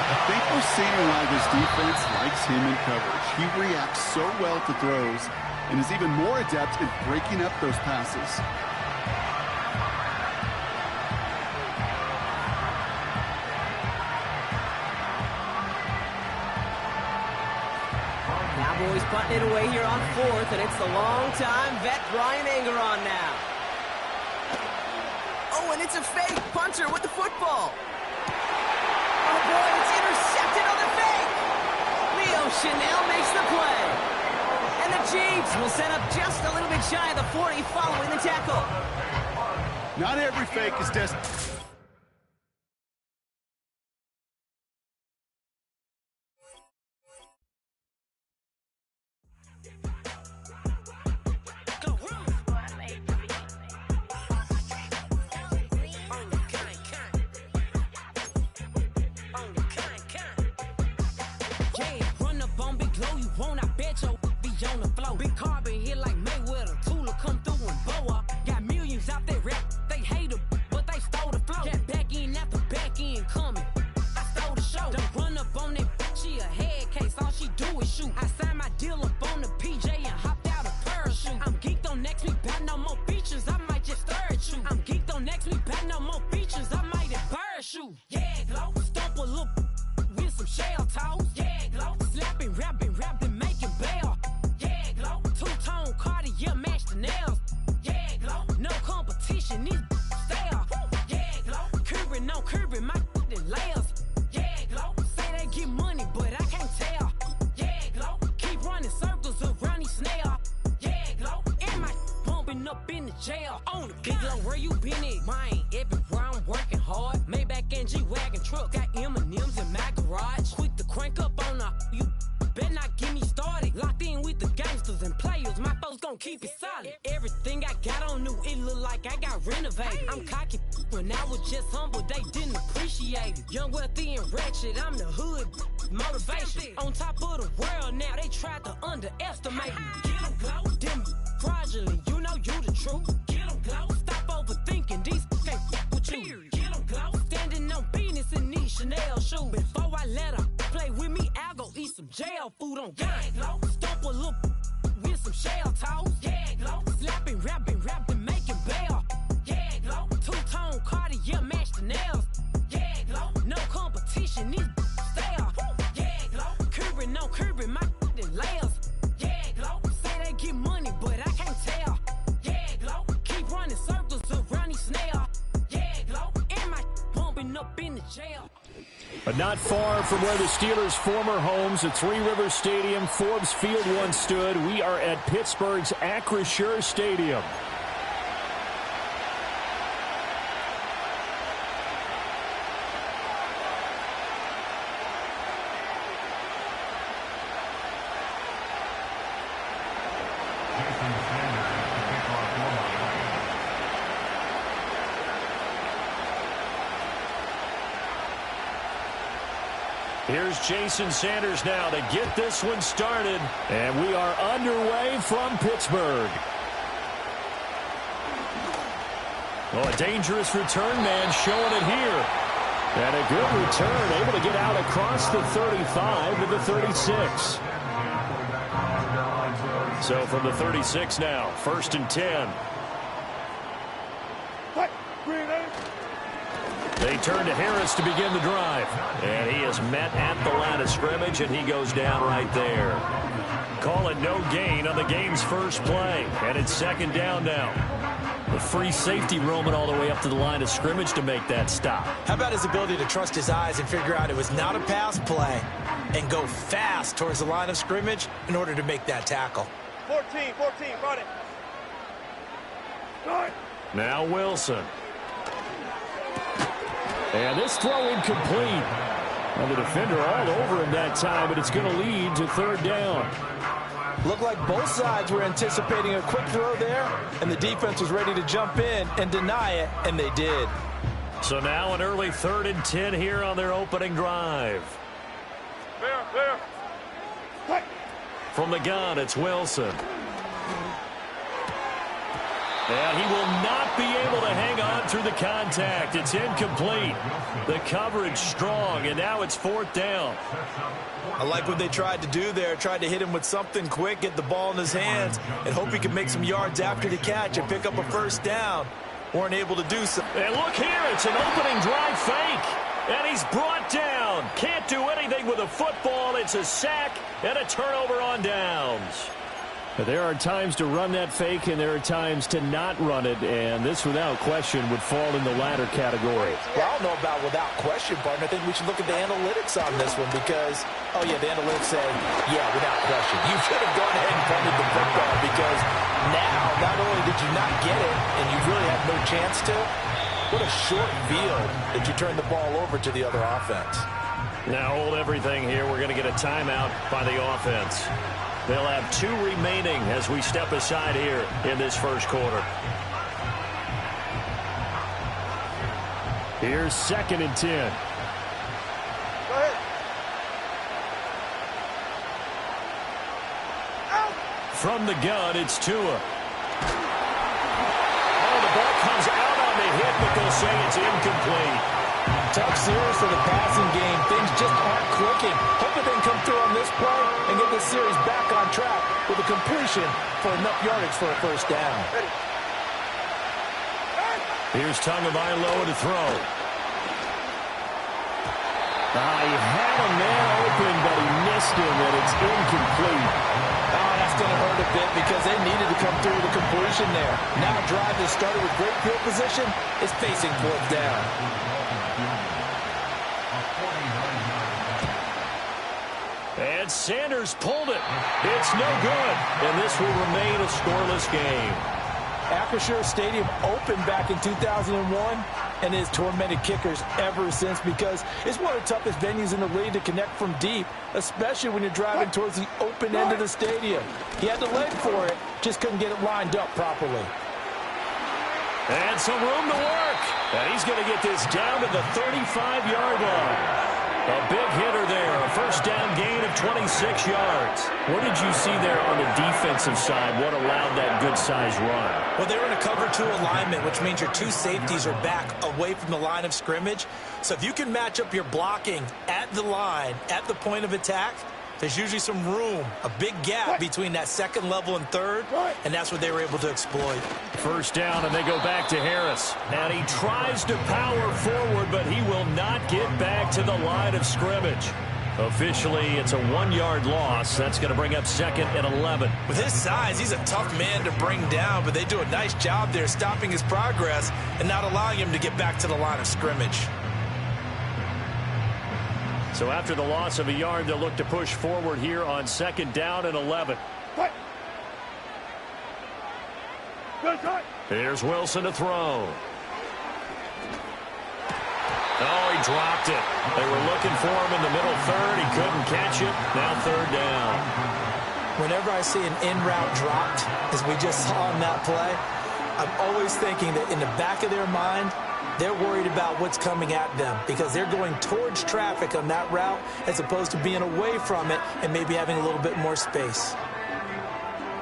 I think we're seeing why this defense likes him in coverage. He reacts so well to throws and is even more adept at breaking up those passes. Cowboys putting it away here on 4th, and it's the long-time vet Brian Angeron now. Oh, and it's a fake. Punter with the football. Oh, boy, it's intercepted on the fake. Leo Chanel makes the play. And the Chiefs will set up just a little bit shy of the 40 following the tackle. Not every fake is destined. On the floor, big carbon here like Mayweather. Tula come through and blow up. Got millions out there rap. They hate her, but they stole the flow. Got back in after back in coming. I stole the show. Don't run up on that. She a head case. All she do is shoot. I signed my deal up on the PJ and hopped out a parachute. I'm geeked on next week. Got no more features. I might just stare at you. I'm geeked on next week. Got no more features. I might embarrass you. Yeah, glow. Stomp a little with some shell toes. Yeah, glow. Slapping, rapping, making bail. Two-tone Cartier match the nails. Yeah, glow. No competition, these stale. Yeah, glow. Curbing, no curbing, my layers. Yeah, glow. Say they get money, but I can't tell. Yeah, glow. Keep running circles around these snails. Yeah, glow. And my bumping up in the jail. On the big glow, where you been at? Mine, everywhere I'm working hard. Maybach and G-Wagon truck. Got M&M's in my garage. Quick to crank up on you. Better not get me started. Locked in with the gangsters and players. My folks gon' keep it solid. Everything I got on new, it look like I got renovated. I'm cocky when I was just humble, they didn't appreciate it. Young, wealthy, and ratchet, I'm the hood motivation. On top of the world now, they tried to underestimate me. Get 'em, glow. Them fraudulent, you know you the truth. Get 'em, glow. Stop overthinking, these can't with you. Get 'em, glow. Standing on business in these Chanel shoes. Before I let her play with me, I'll go eat some jail food on game. Glow. Stomp a little with some shell toes. Yeah, glow. Slapping, rapping, making bail. Yeah, glow. Two-tone Cartier match the nails. Yeah, glow. No competition, these stale. Yeah, glow. Curbing, no curbing, my layers. Yeah, glow. Say they get money, but I can't tell. Yeah, glow. Keep running circles around these snails. Yeah, glow. And my bumping up in the jail. But not far from where the Steelers' former homes at Three Rivers Stadium, Forbes Field once stood. We are at Pittsburgh's Acrisure Stadium. Here's Jason Sanders now to get this one started. And we are underway from Pittsburgh. Oh, a dangerous return man showing it here. And a good return, able to get out across the 35 to the 36. So from the 36 now, 1st and 10. They turn to Harris to begin the drive. And he is met at the line of scrimmage, and he goes down right there. Call it no gain on the game's first play. And it's second down now. The free safety roaming all the way up to the line of scrimmage to make that stop. How about his ability to trust his eyes and figure out it was not a pass play and go fast towards the line of scrimmage in order to make that tackle. 14, run it. Now Wilson. And this throw incomplete. Well, the defender all over him that time, but it's going to lead to third down. Looked like both sides were anticipating a quick throw there, and the defense was ready to jump in and deny it, and they did. So now an early 3rd and 10 here on their opening drive. Clear. From the gun, it's Wilson. And he will not be able to hang on through the contact. It's incomplete. The coverage strong, and now it's 4th down. I like what they tried to do there. Tried to hit him with something quick, get the ball in his hands, and hope he could make some yards after the catch and pick up a first down. Weren't able to do so. And look here, it's an opening drive fake. And he's brought down. Can't do anything with a football. It's a sack and a turnover on downs. But there are times to run that fake, and there are times to not run it, and this, without question, would fall in the latter category. Well, I don't know about without question, partner. I think we should look at the analytics on this one because, oh, yeah, the analytics say, yeah, without question. You should have gone ahead and punted the football because now not only did you not get it, and you really had no chance to, what a short field that you turned the ball over to the other offense. Now hold everything here. We're going to get a timeout by the offense. They'll have 2 remaining as we step aside here in this first quarter. Here's 2nd and 10. Go ahead. Out. From the gun, it's Tua. Oh, the ball comes out on the hit, but they'll say it's incomplete. Tough series for the passing game. Things just aren't clicking. Hope they can come through on this play and get this series back on track with a completion for enough yardage for a first down. Here's Tagovailoa to throw. He had a man open, but he missed him, and it's incomplete. Oh, that's going to hurt a bit because they needed to come through with a completion there. Now a drive that started with great field position is facing 4th down. And Sanders pulled it. It's no good. And this will remain a scoreless game. Acrisure Stadium opened back in 2001 and has tormented kickers ever since because it's one of the toughest venues in the league to connect from deep, especially when you're driving towards the open end of the stadium. He had the leg for it, just couldn't get it lined up properly. And some room to work. And he's going to get this down to the 35-yard line. A big hitter there, a first down gain of 26 yards. What did you see there on the defensive side? What allowed that good-sized run? Well, they were in a cover 2 alignment, which means your 2 safeties are back away from the line of scrimmage. So if you can match up your blocking at the line, at the point of attack, there's usually some room, a big gap between that 2nd level and 3rd, and that's what they were able to exploit. First down, and they go back to Harris. And he tries to power forward, but he will not get back to the line of scrimmage. Officially, it's a 1-yard loss. That's going to bring up 2nd and 11. With his size, he's a tough man to bring down, but they do a nice job there stopping his progress and not allowing him to get back to the line of scrimmage. So after the loss of a yard, they'll look to push forward here on 2nd down and 11. Here's Wilson to throw. Oh, he dropped it. They were looking for him in the middle 3rd. He couldn't catch it. Now 3rd down. Whenever I see an in-route dropped, as we just saw on that play, I'm always thinking that in the back of their mind, they're worried about what's coming at them because they're going towards traffic on that route as opposed to being away from it and maybe having a little bit more space.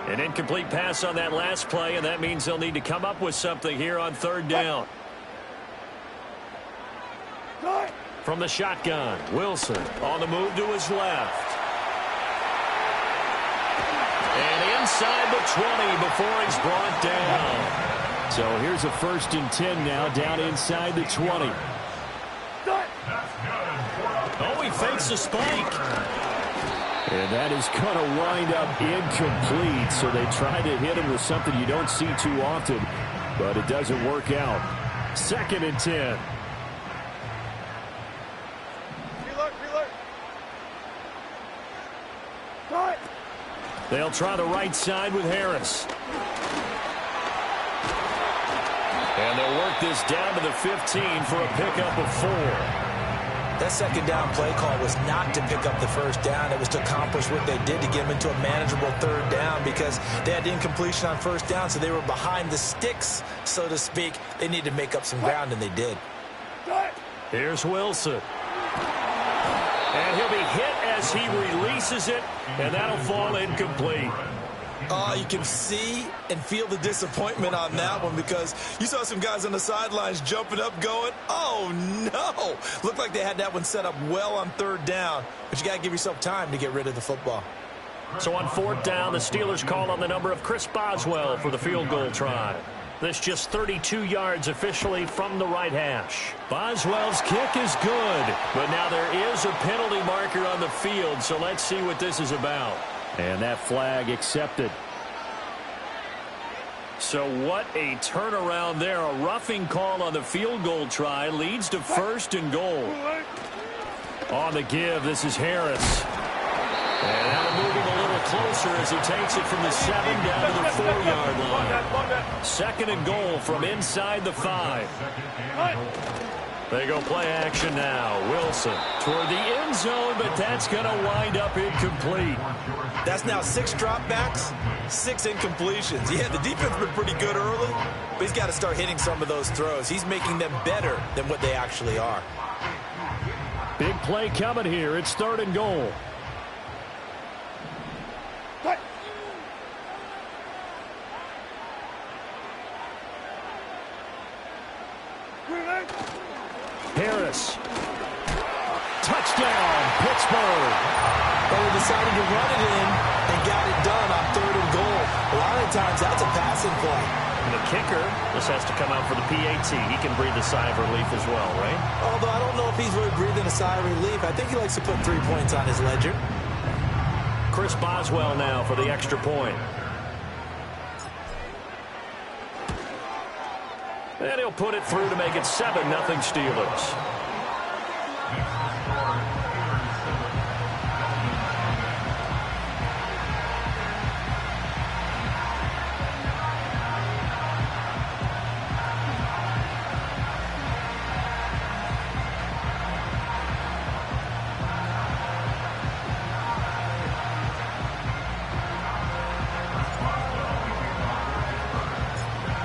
An incomplete pass on that last play, and that means they'll need to come up with something here on 3rd down. From the shotgun, Wilson on the move to his left. And inside the 20 before he's brought down. So here's a 1st and 10 now, down inside the 20. Oh, he fakes a spike. And that is going to wind up incomplete. So they try to hit him with something you don't see too often, but it doesn't work out. 2nd and 10. They'll try the right side with Harris. And they'll work this down to the 15 for a pickup of 4. That 2nd down play call was not to pick up the 1st down. It was to accomplish what they did to get them into a manageable 3rd down because they had incompletion on 1st down, so they were behind the sticks, so to speak. They needed to make up some ground, and they did. Here's Wilson. And he'll be hit as he releases it, and that'll fall incomplete. Oh, you can see and feel the disappointment on that one because you saw some guys on the sidelines jumping up going, oh, no. Looked like they had that one set up well on 3rd down, but you got to give yourself time to get rid of the football. So on 4th down, the Steelers call on the number of Chris Boswell for the field goal try. This just 32 yards officially from the right hash. Boswell's kick is good, but now there is a penalty marker on the field, so let's see what this is about. And that flag accepted. So what a turnaround there. A roughing call on the field goal try leads to 1st and goal. On the give, this is Harris. And now moving a little closer as he takes it from the 7 down to the 4-yard line. 2nd and goal from inside the 5. They go play action now. Wilson toward the end zone, but that's going to wind up incomplete. That's now 6 dropbacks, 6 incompletions. Yeah, the defense has been pretty good early, but he's got to start hitting some of those throws. He's making them better than what they actually are. Big play coming here. It's 3rd and goal. Harris. Touchdown, Pittsburgh. Well, they decided to run it in and got it done on 3rd and goal. A lot of times, that's a passing play. And the kicker, this has to come out for the PAT. He can breathe a sigh of relief as well, right? Although I don't know if he's really breathing a sigh of relief. I think he likes to put 3 points on his ledger. Chris Boswell now for the extra point. And he'll put it through to make it 7-0 Steelers.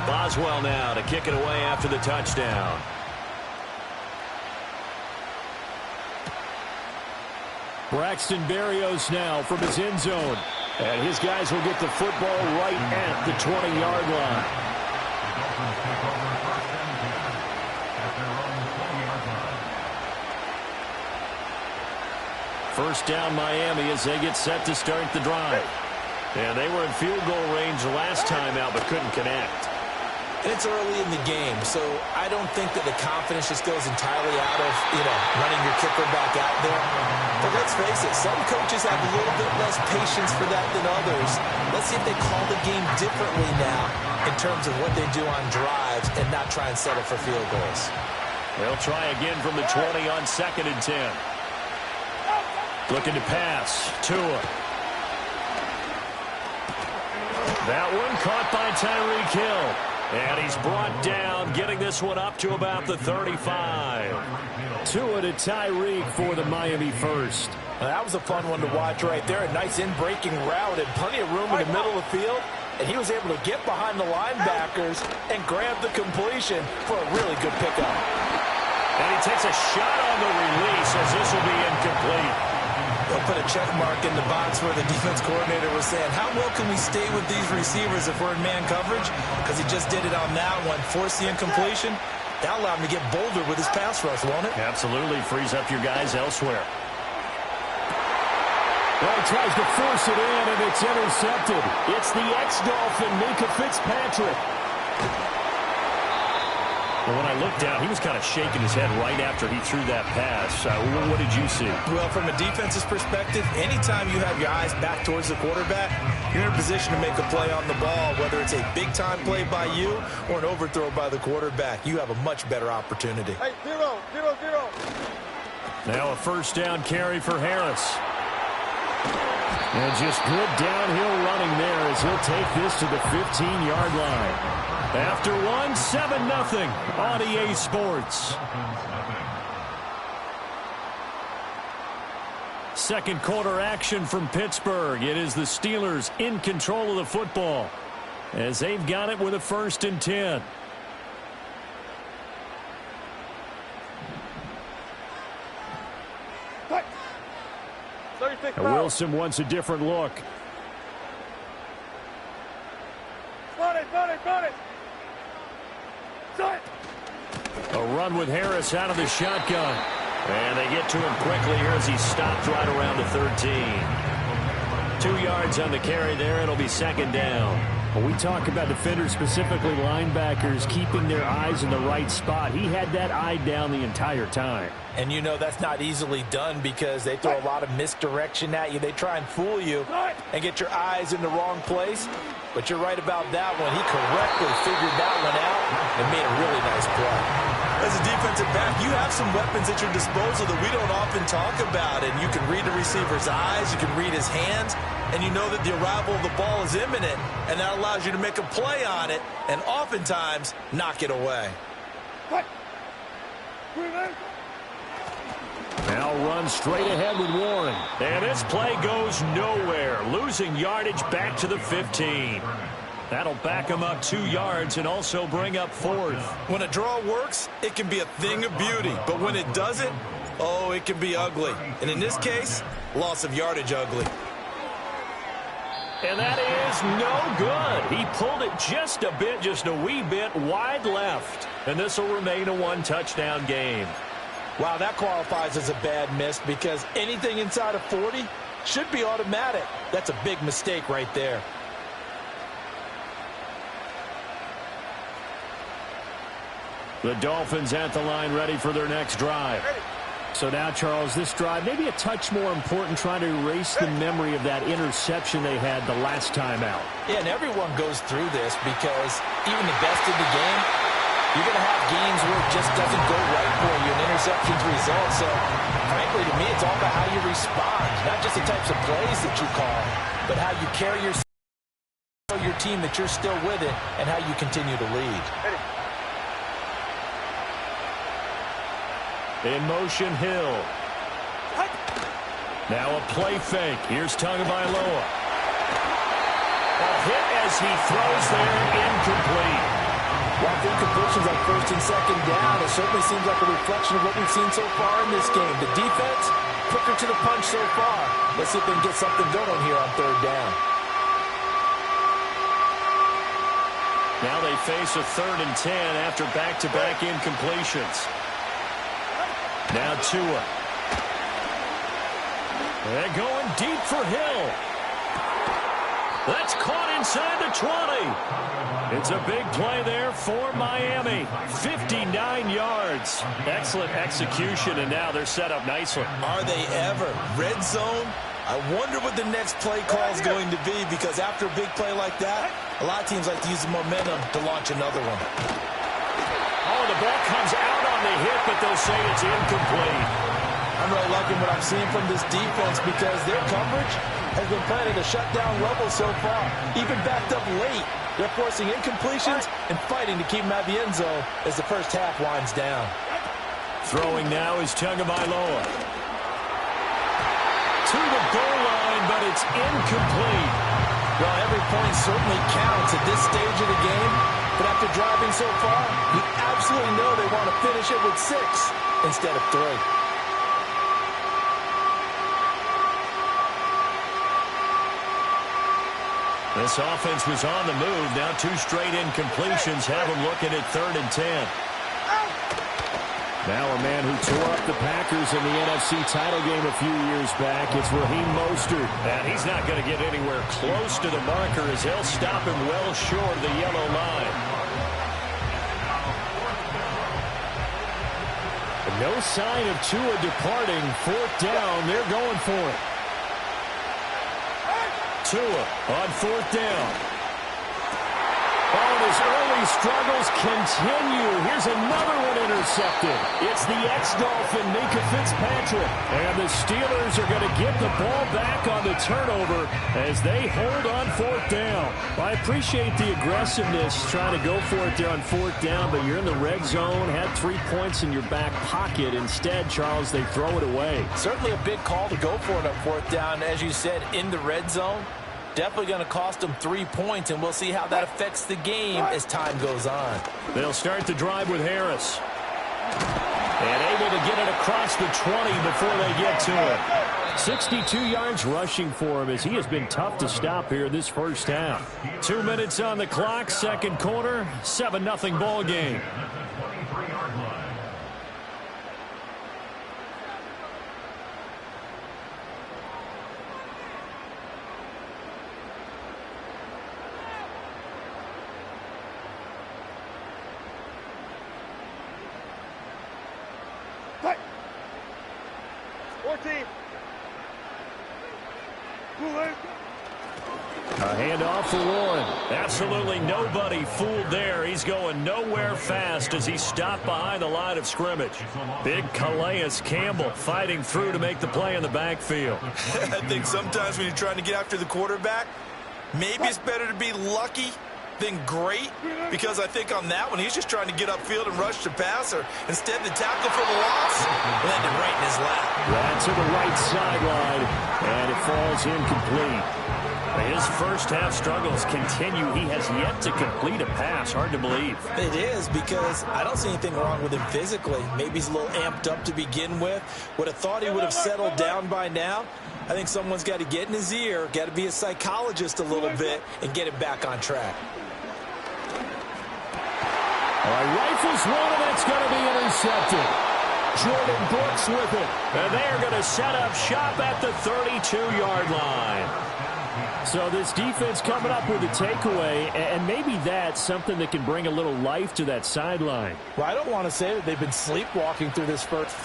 Boswell now to kick it away after the touchdown. Braxton Berrios now from his end zone. And his guys will get the football right at the 20-yard line. First down Miami as they get set to start the drive. And they were in field goal range last time out but couldn't connect. And it's early in the game, so I don't think that the confidence just goes entirely out of, running your kicker back out there. But let's face it, some coaches have a little bit less patience for that than others. Let's see if they call the game differently now in terms of what they do on drives and not try and settle for field goals. They'll try again from the 20 on 2nd and 10. Looking to pass. Tua. That one caught by Tyreek Hill. And he's brought down, getting this one up to about the 35. Tua to Tyreek for the Miami first. That was a fun one to watch right there. A nice in-breaking route and plenty of room in the middle of the field. And he was able to get behind the linebackers and grab the completion for a really good pickup. And he takes a shot on the release as this will be incomplete. They'll put a check mark in the box where the defense coordinator was saying, how well can we stay with these receivers if we're in man coverage? Because he just did it on that one, forced the incompletion. That allowed him to get bolder with his pass rush, won't it? Absolutely. Frees up your guys elsewhere. Well, he tries to force it in, and it's intercepted. It's the ex-Dolphin, Minka Fitzpatrick. Well, when I looked down, he was kind of shaking his head right after he threw that pass. What did you see? Well, from a defense's perspective, anytime you have your eyes back towards the quarterback, you're in a position to make a play on the ball, whether it's a big-time play by you or an overthrow by the quarterback. You have a much better opportunity. Hey, 0, 0, 0. Now a first down carry for Harris. And just good downhill running there as he'll take this to the 15-yard line. After one, 7-0 on EA Sports. Second quarter action from Pittsburgh. It is the Steelers in control of the football as they've got it with a 1st and 10. Wilson wants a different look. A run with Harris out of the shotgun. And they get to him quickly here as he stopped right around the 13. 2 yards on the carry there. It'll be 2nd down. When we talk about defenders, specifically linebackers, keeping their eyes in the right spot, he had that eye down the entire time. And you know that's not easily done because they throw a lot of misdirection at you. They try and fool you and get your eyes in the wrong place. But you're right about that one. He correctly figured that one out and made a really nice play. As a defensive back, you have some weapons at your disposal that we don't often talk about. And you can read the receiver's eyes, you can read his hands, and you know that the arrival of the ball is imminent. And that allows you to make a play on it and oftentimes knock it away. Now run straight ahead with Warren. And this play goes nowhere. Losing yardage back to the 15. That'll back him up 2 yards and also bring up 4th. When a draw works, it can be a thing of beauty. But when it doesn't, oh, it can be ugly. And in this case, loss of yardage ugly. And that is no good. He pulled it just a bit, just a wee bit wide left. And this will remain a 1-touchdown game. Wow, that qualifies as a bad miss because anything inside of 40 should be automatic. That's a big mistake right there. The Dolphins at the line ready for their next drive. So now, Charles, this drive maybe a touch more important, trying to erase the memory of that interception they had the last time out. Yeah, and everyone goes through this because even the best in the game, you're going to have games where it just doesn't go right for you, and interceptions result. So, frankly, to me, it's all about how you respond, not just the types of plays that you call, but how you carry your team that you're still with it and how you continue to lead. In motion, Hill. Now a play fake. Here's Tagovailoa. A hit as he throws there, incomplete. While incompletions on 1st and 2nd down, it certainly seems like a reflection of what we've seen so far in this game. The defense, quicker to the punch so far. Let's see if they can get something going here on 3rd down. Now they face a 3rd and 10 after back-to-back incompletions. Now Tua. They're going deep for Hill. That's caught inside the 20. It's a big play there for Miami. 59 yards. Excellent execution, and now they're set up nicely. Are they ever? Red zone? I wonder what the next play call is going to be, because after a big play like that, a lot of teams like to use the momentum to launch another one. Oh, the ball comes out on the hit, but they'll say it's incomplete. I'm really liking what I'm seeing from this defense because their coverage has been playing at a shutdown level so far. Even backed up late, they're forcing incompletions and fighting to keep them out of the end zone as the first half winds down. Throwing now is Tagovailoa. To the goal line, but it's incomplete. Well, every point certainly counts at this stage of the game, but after driving so far, you absolutely know they want to finish it with 6 instead of 3. This offense was on the move. Now 2 straight incompletions have them looking at 3rd and 10. Now a man who tore up the Packers in the NFC title game a few years back. It's Raheem Mostert. And he's not going to get anywhere close to the marker as they'll stop him well short of the yellow line. No sign of Tua departing. 4th down. They're going for it. Tua on 4th down. Oh, his early struggles continue. Here's another one intercepted. It's the ex-Dolphin, Minka Fitzpatrick. And the Steelers are going to get the ball back on the turnover as they hold on 4th down. I appreciate the aggressiveness trying to go for it there on 4th down, but you're in the red zone, had 3 points in your back pocket. Instead, Charles, they throw it away. Certainly a big call to go for it on 4th down. As you said, in the red zone. Definitely going to cost them 3 points, and we'll see how that affects the game as time goes on. They'll start the drive with Harris. And able to get it across the 20 before they get to it. 62 yards rushing for him as he has been tough to stop here this first half. 2 minutes on the clock, second quarter, 7-0 ball game. A handoff for Warren. Absolutely nobody fooled there. He's going nowhere fast as he's stopped behind the line of scrimmage. Big Calais Campbell fighting through to make the play in the backfield. I think sometimes when you're trying to get after the quarterback, maybe it's better to be lucky than great, because I think on that one, he's just trying to get upfield and rush the passer. Instead, the tackle for the loss landed right in his lap. Right to the right sideline, and it falls incomplete. His first half struggles continue. He has yet to complete a pass. Hard to believe. It is, because I don't see anything wrong with him physically. Maybe he's a little amped up to begin with. Would have thought he would have settled down by now. I think someone's got to get in his ear, got to be a psychologist a little bit, and get him back on track. Rifles one, and it's going to be intercepted. Jordan Brooks with it. And they're going to set up shop at the 32-yard line. So this defense coming up with a takeaway, and maybe that's something that can bring a little life to that sideline. Well, I don't want to say that they've been sleepwalking through this first.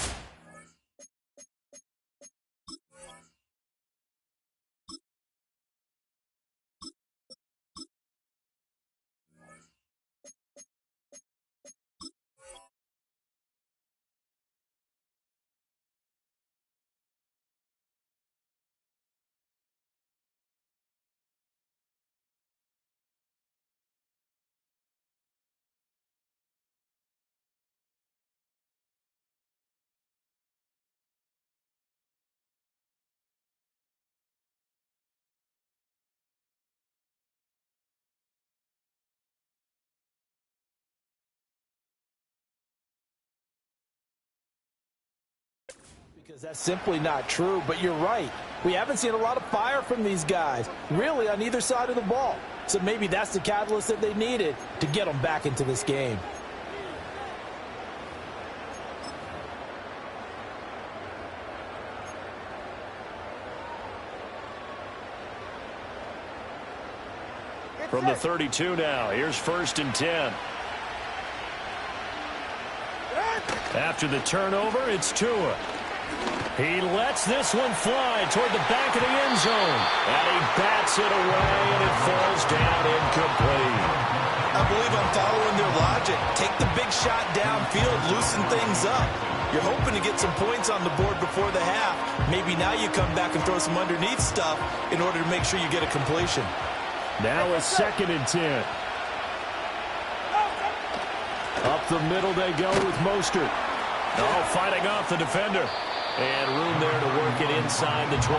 Because that's simply not true, but you're right. We haven't seen a lot of fire from these guys, really, on either side of the ball. So maybe that's the catalyst that they needed to get them back into this game. From the 32 now, here's 1st and 10. After the turnover, it's Tua. He lets this one fly toward the back of the end zone. And he bats it away, and it falls down incomplete. I believe I'm following their logic. Take the big shot downfield, loosen things up. You're hoping to get some points on the board before the half. Maybe now you come back and throw some underneath stuff in order to make sure you get a completion. Now a 2nd and 10. Up the middle they go with Mostert. Oh, fighting off the defender. And room there to work it inside the 25.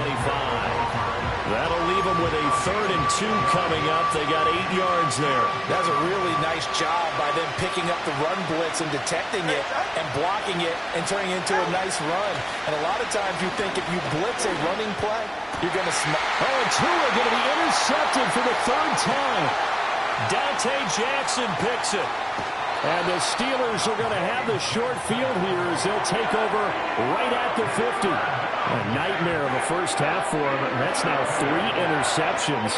That'll leave them with a 3rd and 2 coming up. They got 8 yards there. That's a really nice job by them picking up the run blitz and detecting it and blocking it and turning it into a nice run. And a lot of times you think if you blitz a running play, you're going to smack. Oh, and Tua going to be intercepted for the 3rd time. Dante Jackson picks it. And the Steelers are going to have the short field here as they'll take over right at the 50. A nightmare of a first half for him. That's now 3 interceptions.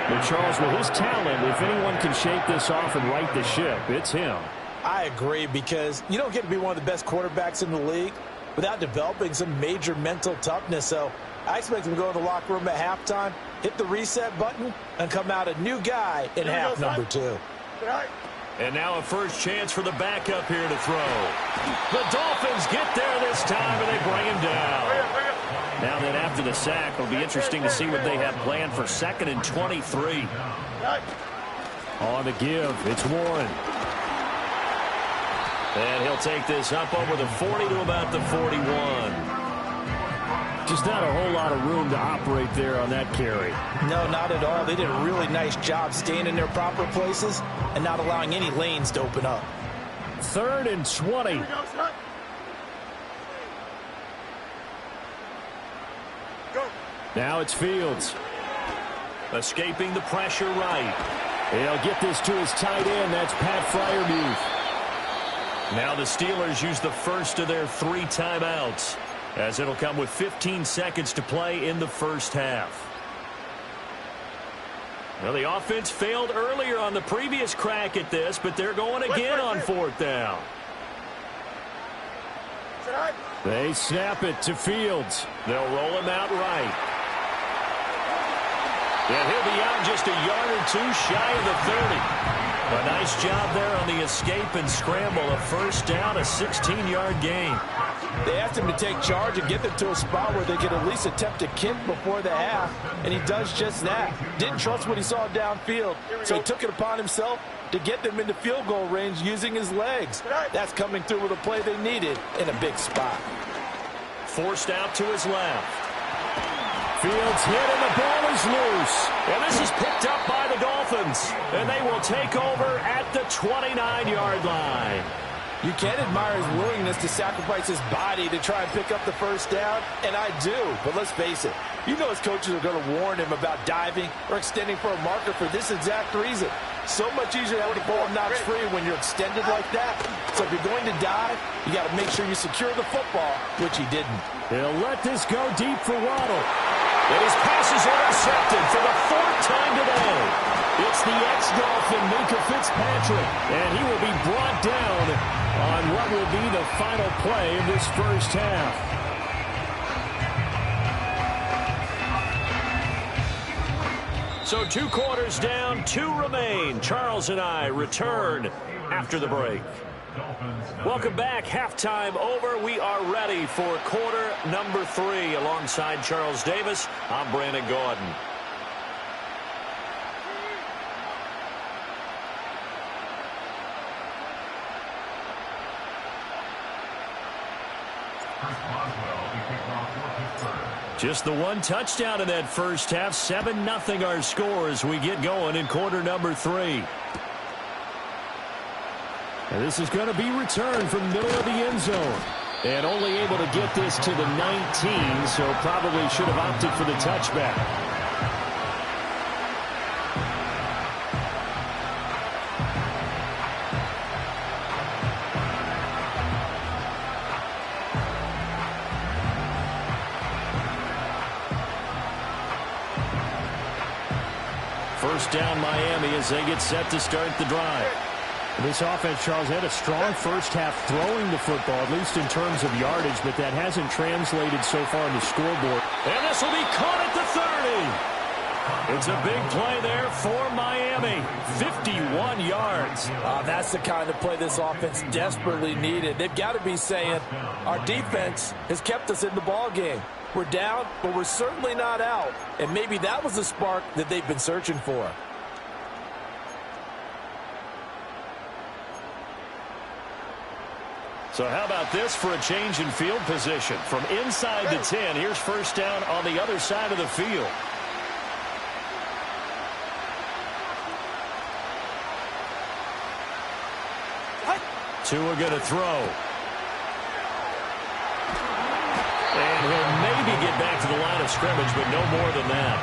But Charles, with his talent, if anyone can shake this off and right the ship, it's him. I agree, because you don't get to be one of the best quarterbacks in the league without developing some major mental toughness. So I expect him to go in the locker room at halftime, hit the reset button, and come out a new guy in half number 2. And now a first chance for the backup here to throw. The Dolphins get there this time, and they bring him down. Now then, after the sack, it'll be interesting to see what they have planned for 2nd and 23. On the give, it's Warren. And he'll take this up over the 40 to about the 41. Just not a whole lot of room to operate there on that carry. No, not at all. They did a really nice job staying in their proper places and not allowing any lanes to open up. 3rd and 20. Now it's Fields. Escaping the pressure right. He'll get this to his tight end. That's Pat Freiermuth. Now the Steelers use the first of their 3 timeouts, as it'll come with 15 seconds to play in the first half. Well, the offense failed earlier on the previous crack at this, but they're going again on 4th down. They snap it to Fields. They'll roll him out right. And he'll be out just a yard or 2 shy of the 30. A nice job there on the escape and scramble. A first down, a 16-yard gain. They asked him to take charge and get them to a spot where they could at least attempt a kick before the half, and he does just that. Didn't trust what he saw downfield, so he took it upon himself to get them into field goal range using his legs. That's coming through with a play they needed in a big spot. Forced out to his left. Fields hit and the ball is loose. And this is picked up by the Dolphins. And they will take over at the 29-yard line. You can admire his willingness to sacrifice his body to try and pick up the first down, and I do. But let's face it, you know his coaches are going to warn him about diving or extending for a marker for this exact reason. So much easier to have the ball knocked free when you're extended like that. So if you're going to dive, you got to make sure you secure the football, which he didn't. He'll let this go deep for Waddle. And his pass is intercepted for the 4th time today. It's the ex-Dolphin Minka Fitzpatrick, and he will be brought down on what will be the final play of this first half. So 2 quarters down, 2 remain. Charles and I return after the break. Welcome back. Halftime over. We are ready for quarter number 3. Alongside Charles Davis, I'm Brandon Gordon. Just the 1 touchdown in that first half. 7-0 our score as we get going in quarter number 3. And this is going to be returned from the middle of the end zone. And only able to get this to the 19, so probably should have opted for the touchback. First down Miami as they get set to start the drive. This offense, Charles, had a strong first half throwing the football, at least in terms of yardage, but that hasn't translated so far on the scoreboard. And this will be caught at the 30. It's a big play there for Miami. 51 yards. That's the kind of play this offense desperately needed. They've got to be saying, our defense has kept us in the ball game. We're down, but we're certainly not out. And maybe that was the spark that they've been searching for. So how about this for a change in field position? From inside the 10, here's first down on the other side of the field. Tua going to throw. And he'll maybe get back to the line of scrimmage, but no more than that.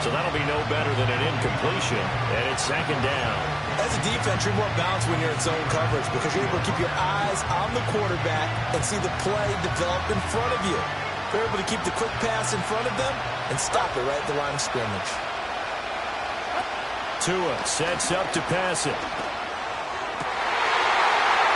So that'll be no better than an incompletion, and it's 2nd down. As a defense, you're more balanced when you're in zone coverage because you're able to keep your eyes on the quarterback and see the play develop in front of you. They're able to keep the quick pass in front of them and stop it right at the line of scrimmage. Tua sets up to pass it.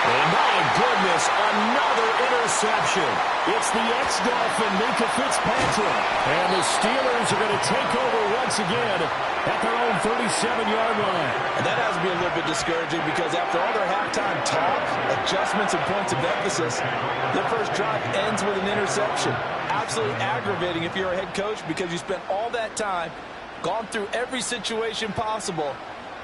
And my goodness, another interception. It's the ex-Dolphin, Minka Fitzpatrick. And the Steelers are going to take over once again at their own 37-yard line. And that has to be a little bit discouraging because after all their halftime talk, adjustments, and points of emphasis, their first drive ends with an interception. Absolutely aggravating if you're a head coach because you spent all that time, gone through every situation possible,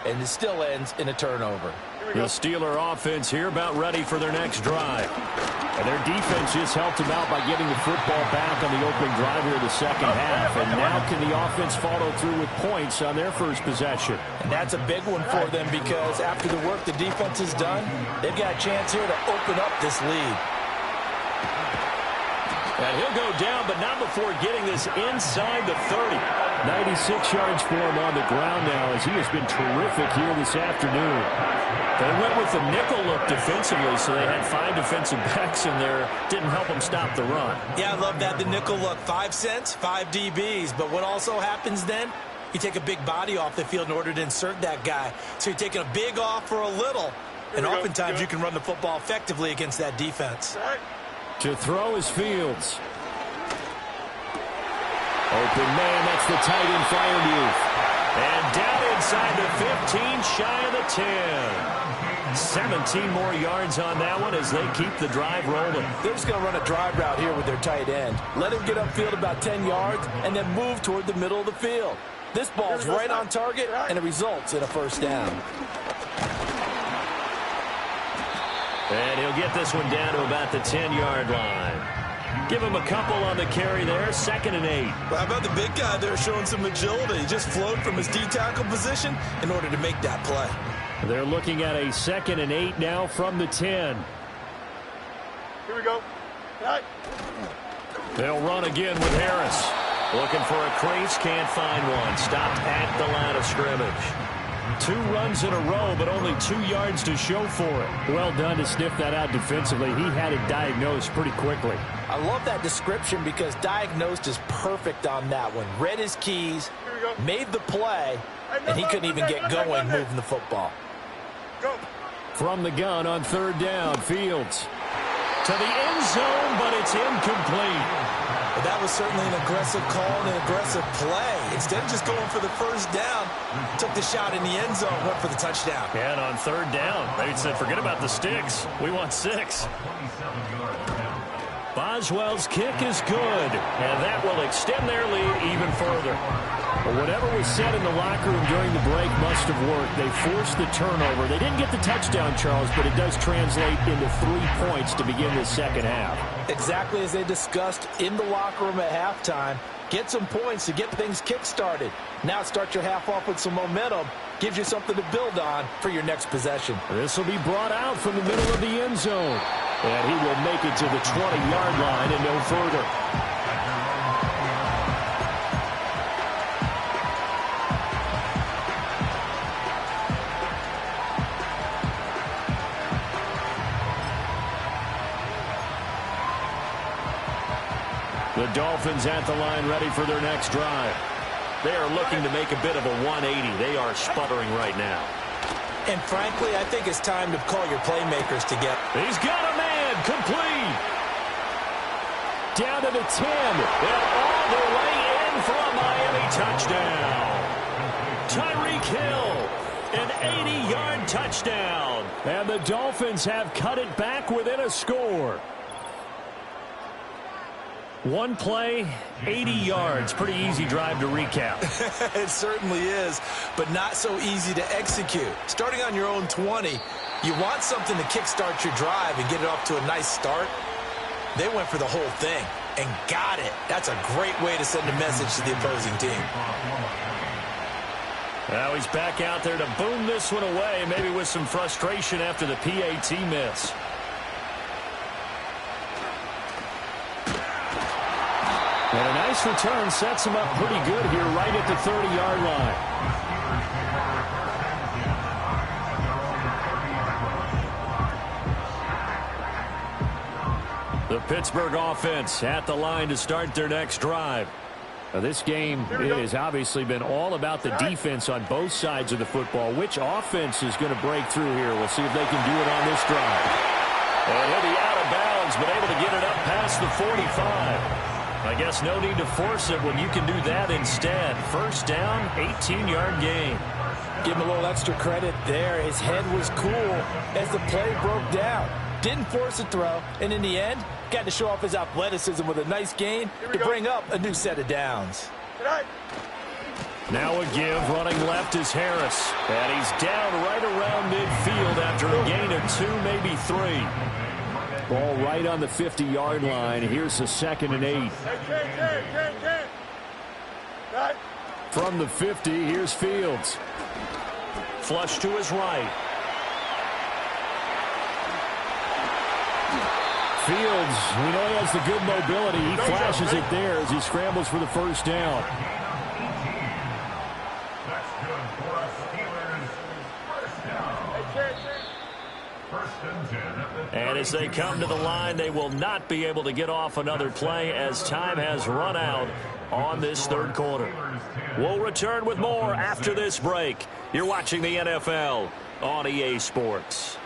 and it still ends in a turnover. The Steeler offense here about ready for their next drive. And their defense just helped them out by getting the football back on the opening drive here in the second half. And now can the offense follow through with points on their first possession? And that's a big one for them because after the work the defense has done, they've got a chance here to open up this lead. And he'll go down, but not before getting this inside the 30. 96 yards for him on the ground now as he has been terrific here this afternoon. They went with the nickel look defensively, so they had 5 defensive backs in there. Didn't help them stop the run. Yeah, I love that, the nickel look. 5 cents, 5 DBs. But what also happens then, you take a big body off the field in order to insert that guy. So you're taking a big off for a little. And oftentimes you can run the football effectively against that defense. To throw is Fields. Open man, that's the tight end Freiermuth. And down inside the 15, shy of the 10. 17 more yards on that one as they keep the drive rolling. They're just going to run a drive route here with their tight end. Let him get upfield about 10 yards and then move toward the middle of the field. This ball's right on target, and it results in a first down. And he'll get this one down to about the 10-yard line. Give him a couple on the carry there, 2nd and 8. Well, how about the big guy there showing some agility? He just flowed from his D-tackle position in order to make that play. They're looking at a 2nd and 8 now from the 10. Here we go. Right. They'll run again with Harris. Looking for a crease, can't find one. Stopped at the line of scrimmage. 2 runs in a row, but only 2 yards to show for it. Well done to sniff that out defensively. He had it diagnosed pretty quickly. I love that description because diagnosed is perfect on that one. Read his keys, made the play, and he couldn't even get going moving the football. Go. From the gun on 3rd down, Fields. To the end zone, but it's incomplete. But that was certainly an aggressive call and an aggressive play. Instead of just going for the first down, took the shot in the end zone, went for the touchdown. And on 3rd down, they said, forget about the sticks. We want 6. Boswell's kick is good, and that will extend their lead even further. Well, whatever was said in the locker room during the break must have worked. They forced the turnover. They didn't get the touchdown, Charles, but it does translate into 3 points to begin the second half. Exactly as they discussed in the locker room at halftime. Get some points to get things kick-started. Now start your half off with some momentum. Gives you something to build on for your next possession. This will be brought out from the middle of the end zone. And he will make it to the 20-yard line and no further. The Dolphins at the line ready for their next drive. They are looking to make a bit of a 180. They are sputtering right now. And frankly, I think it's time to call your playmakers together. He's got a man, complete. Down to the 10. And all the way in for a Miami touchdown. Tyreek Hill, an 80-yard touchdown. And the Dolphins have cut it back within a score. One play, 80 yards. Pretty easy drive to recap. It certainly is, but not so easy to execute. Starting on your own 20, you want something to kickstart your drive and get it off to a nice start. They went for the whole thing and got it. That's a great way to send a message to the opposing team. Now he's back out there to boom this one away, maybe with some frustration after the PAT miss. And a nice return sets him up pretty good here right at the 30-yard line. The Pittsburgh offense at the line to start their next drive. This game has obviously been all about the defense on both sides of the football. Which offense is going to break through here? We'll see if they can do it on this drive. And he'll be out of bounds, but able to get it up past the 45. I guess no need to force it when you can do that instead. First down, 18-yard gain. Give him a little extra credit there. His head was cool as the play broke down. Didn't force a throw, and in the end, got to show off his athleticism with a nice gain to bring up a new set of downs. Now a give, running left is Harris. And he's down right around midfield after a gain of 2, maybe 3. Ball right on the 50-yard line. Here's the 2nd and 8. From the 50, here's Fields. Flush to his right. Fields, we know he has the good mobility. He flashes it there as he scrambles for the first down. That's good for us Steelers. First and 10. And as they come to the line, they will not be able to get off another play as time has run out on this third quarter. We'll return with more after this break. You're watching the NFL on EA Sports.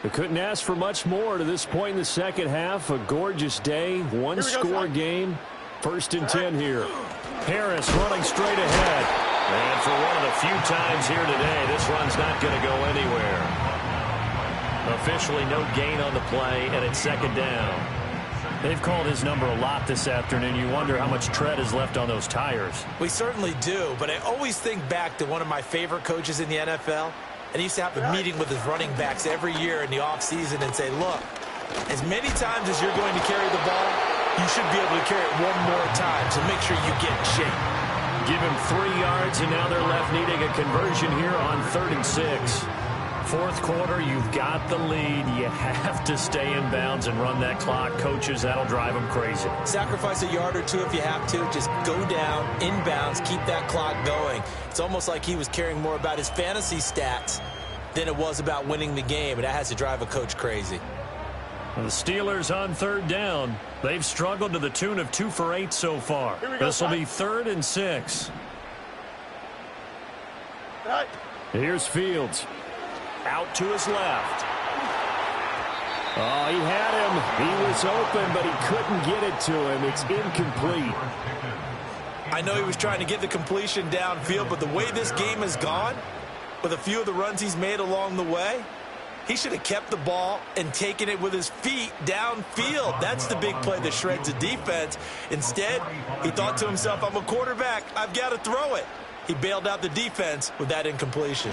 We couldn't ask for much more to this point in the second half. A gorgeous day, one-score game. First and 10 here. Harris running straight ahead. And for one of the few times here today, this run's not going to go anywhere. Officially no gain on the play, and it's second down. They've called his number a lot this afternoon. You wonder how much tread is left on those tires. We certainly do, but I always think back to one of my favorite coaches in the NFL. And he used to have a meeting with his running backs every year in the offseason and say, look, as many times as you're going to carry the ball, you should be able to carry it one more time, so make sure you get in shape. Give him 3 yards, and now they're left needing a conversion here on 3rd and 6. Fourth quarter, you've got the lead. You have to stay in bounds and run that clock. Coaches, that'll drive them crazy. Sacrifice a yard or two if you have to. Just go down, in bounds, keep that clock going. It's almost like he was caring more about his fantasy stats than it was about winning the game, and that has to drive a coach crazy. The Steelers on 3rd down. They've struggled to the tune of 2 for 8 so far. This will be 3rd and 6. Here's Fields. Out to his left. Oh, he had him. He was open, but he couldn't get it to him. It's incomplete. I know he was trying to get the completion downfield, but the way this game has gone, with a few of the runs he's made along the way, he should have kept the ball and taken it with his feet downfield. That's the big play that shreds the defense. Instead, he thought to himself, I'm a quarterback. I've got to throw it. He bailed out the defense with that incompletion.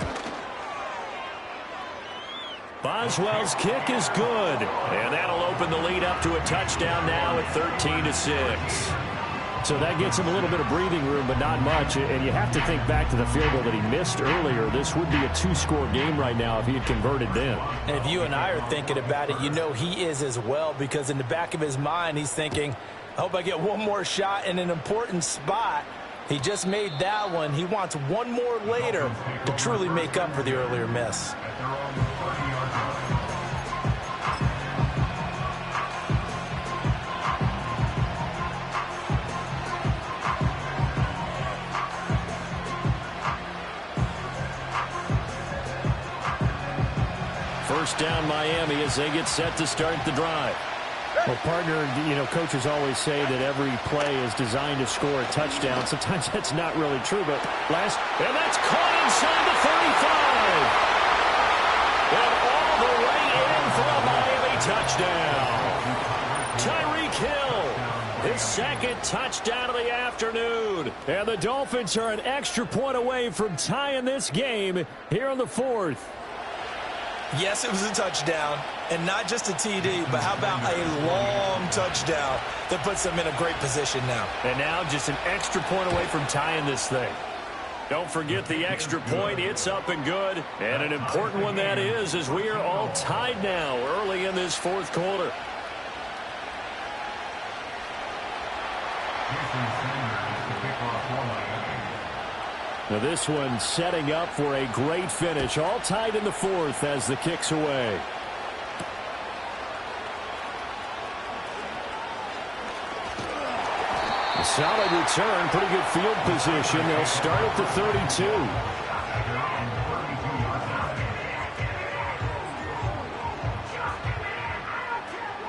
Boswell's kick is good, and that'll open the lead up to a touchdown now at 13-6. So that gets him a little bit of breathing room, but not much. And you have to think back to the field goal that he missed earlier. This would be a 2-score game right now if he had converted then. And if you and I are thinking about it, you know he is as well, because in the back of his mind, he's thinking, I hope I get one more shot in an important spot. He just made that one. He wants one more later to truly make up for the earlier miss. First down Miami as they get set to start the drive. Well, partner, you know, coaches always say that every play is designed to score a touchdown. Sometimes that's not really true, but and that's caught inside the 35. And all the way in for a Miami touchdown. Tyreek Hill, his second touchdown of the afternoon. And the Dolphins are an extra point away from tying this game here in the fourth. Yes, it was a touchdown, and not just a TD, but how about a long touchdown that puts them in a great position now. And now just an extra point away from tying this thing. Don't forget the extra point. It's up and good, and an important one that is, as we are all tied now early in this fourth quarter. Now this one setting up for a great finish. All tied in the fourth as the kick's away. Solid return, pretty good field position. They'll start at the 32.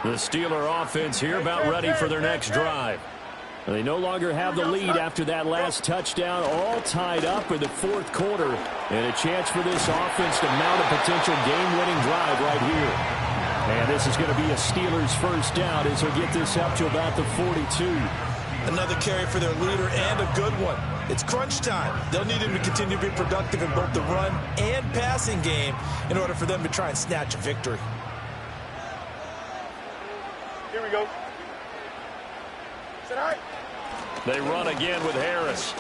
The Steeler offense here about ready for their next drive. They no longer have the lead after that last touchdown, all tied up in the fourth quarter, and a chance for this offense to mount a potential game-winning drive right here. And this is going to be a Steelers first down as they'll get this up to about the 42. Another carry for their leader and a good one. It's crunch time. They'll need him to continue to be productive in both the run and passing game in order for them to try and snatch a victory. Here we go. Sit high. They run again with Harris.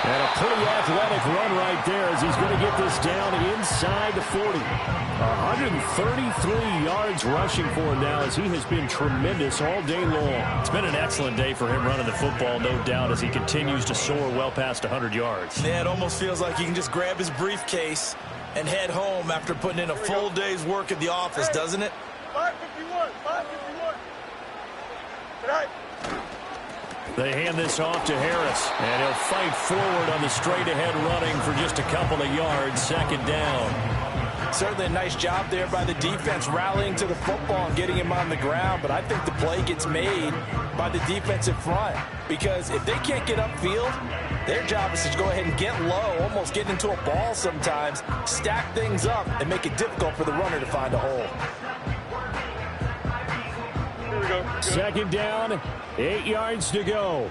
And a pretty athletic run right there as he's going to get this down inside the 40. 133 yards rushing for him now as he has been tremendous all day long. It's been an excellent day for him running the football, no doubt, as he continues to soar well past 100 yards. Yeah, it almost feels like he can just grab his briefcase and head home after putting in a full day's work at the office, doesn't it? 551, 551. Tonight. They hand this off to Harris, and he'll fight forward on the straight-ahead running for just a couple of yards, second down. Certainly a nice job there by the defense rallying to the football and getting him on the ground, but I think the play gets made by the defensive front because if they can't get upfield, their job is to go ahead and get low, almost get into a ball sometimes, stack things up, and make it difficult for the runner to find a hole. Here we go. Second down, 8 yards to go.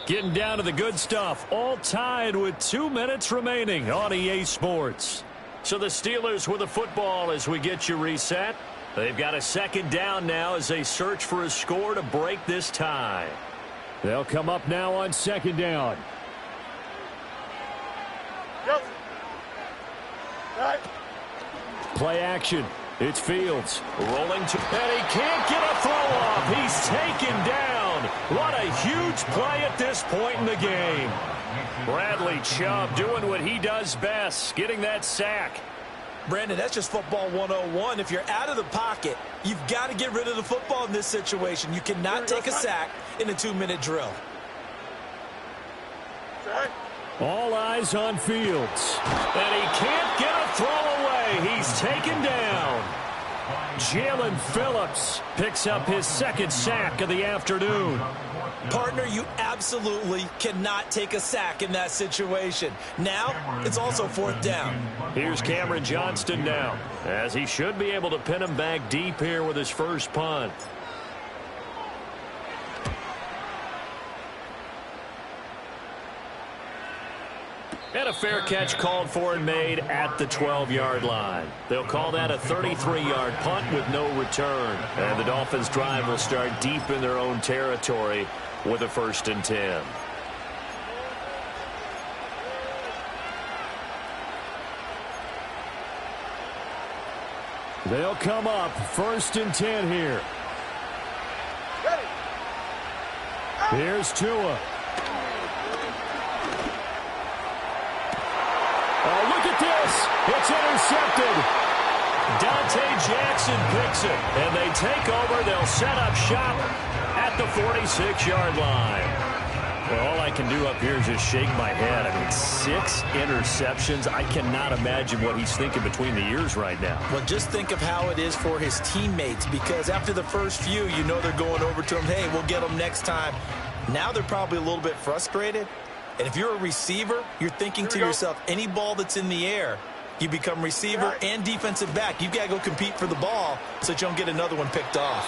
Getting down to the good stuff, all tied with 2 minutes remaining on EA Sports. So the Steelers with the football as we get you reset. They've got a second down now as they search for a score to break this tie. They'll come up now on second down. Yep. Right. Play action. It's Fields. Rolling to, and he can't get a throw off. He's taken down. What a huge play at this point in the game. Bradley Chubb doing what he does best, getting that sack. Brandon, that's just football 101. If you're out of the pocket, you've got to get rid of the football in this situation. You cannot take a sack in a 2-minute drill. All eyes on Fields. And he can't get a throw away. He's taken down. Jalen Phillips picks up his second sack of the afternoon. Partner, you absolutely cannot take a sack in that situation. Now, it's also fourth down. Here's Cameron Johnston now, as he should be able to pin him back deep here with his first punt. And a fair catch called for and made at the 12-yard line. They'll call that a 33-yard punt with no return. And the Dolphins' drive will start deep in their own territory with a 1st and 10. They'll come up 1st and 10 here. Here's Tua. Oh, look at this. It's intercepted. Dante Jackson picks it, and they take over. They'll set up shop at the 46-yard line. Well, all I can do up here is just shake my head. I mean, 6 interceptions. I cannot imagine what he's thinking between the ears right now. Well, just think of how it is for his teammates, because after the first few, you know they're going over to him, hey, we'll get them next time. Now they're probably a little bit frustrated. And if you're a receiver, you're thinking to yourself, any ball that's in the air, you become receiver and defensive back. You've got to go compete for the ball so that you don't get another one picked off.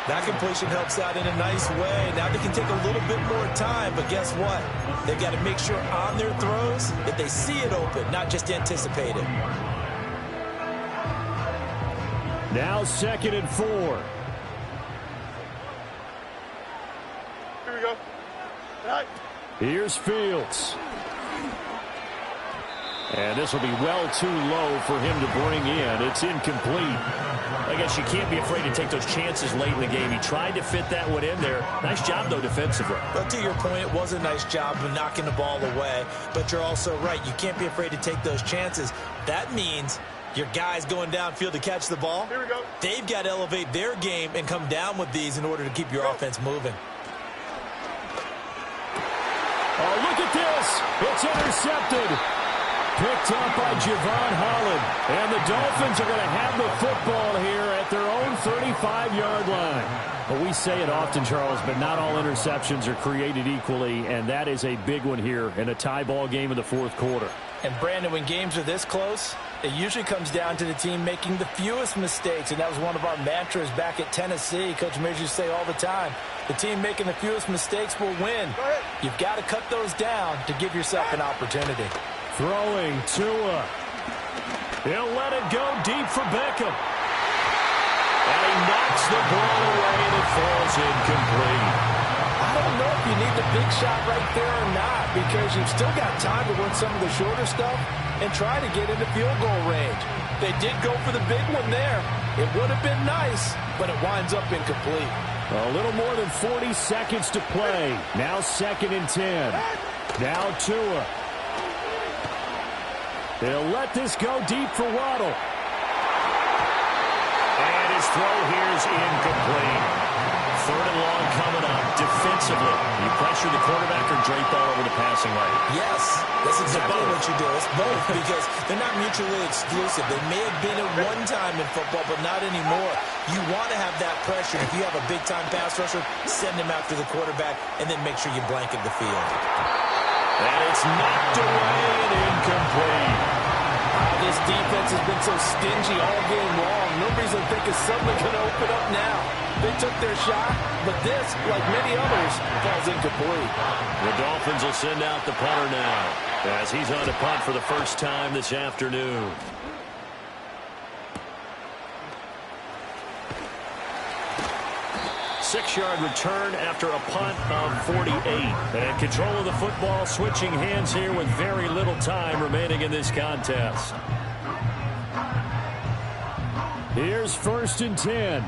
That completion helps out in a nice way. Now they can take a little bit more time, but guess what? They've got to make sure on their throws that they see it open, not just anticipate it. Now 2nd and 4. Here we go. Right. Here's Fields. And this will be well too low for him to bring in. It's incomplete. I guess you can't be afraid to take those chances late in the game. He tried to fit that one in there. Nice job, though, defensively. But to your point, it was a nice job of knocking the ball away. But you're also right. You can't be afraid to take those chances. That means your guys going downfield to catch the ball, Here we go. they've got to elevate their game and come down with these in order to keep your offense moving. Oh, look at this. It's intercepted. Picked up by Javon Holland. And the Dolphins are going to have the football here at their own 35-yard line. Well, we say it often, Charles, but not all interceptions are created equally, and that is a big one here in a tie ball game in the fourth quarter. And, Brandon, when games are this close, it usually comes down to the team making the fewest mistakes, and that was one of our mantras back at Tennessee. Coach Mears used to say all the time, the team making the fewest mistakes will win. You've got to cut those down to give yourself an opportunity. Throwing Tua. He'll let it go deep for Beckham. And he knocks the ball away and it falls incomplete. I don't know if you need the big shot right there or not, because you've still got time to win some of the shorter stuff and try to get into field goal range. They did go for the big one there. It would have been nice, but it winds up incomplete. A little more than 40 seconds to play. Now 2nd and 10. Now Tua. They'll let this go deep for Waddle. And his throw here is incomplete. 3rd and long coming up. Defensively, you pressure the quarterback or drape all over the passing lane? Yes, that's exactly what you do. It's both because they're not mutually exclusive. They may have been at one time in football, but not anymore. You want to have that pressure. If you have a big-time pass rusher, send him after the quarterback, and then make sure you blanket the field. And it's knocked away and incomplete. This defense has been so stingy all game long. No reason to think it's suddenly going to open up now. They took their shot, but this, like many others, falls incomplete. The Dolphins will send out the punter now as he's on to punt for the first time this afternoon. Six-yard return after a punt of 48. And control of the football, switching hands here with very little time remaining in this contest. Here's 1st and 10.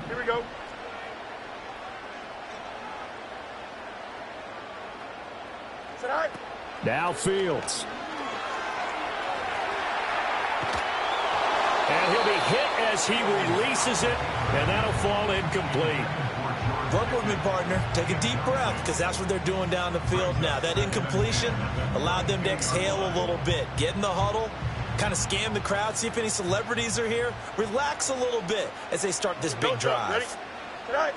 Here we go. Tonight. Now Fields. And he'll be hit as he releases it, and that'll fall incomplete. Work with me, partner. Take a deep breath, because that's what they're doing down the field now. That incompletion allowed them to exhale a little bit. Get in the huddle, kind of scan the crowd, see if any celebrities are here. Relax a little bit as they start this big drive. Ready? Tonight.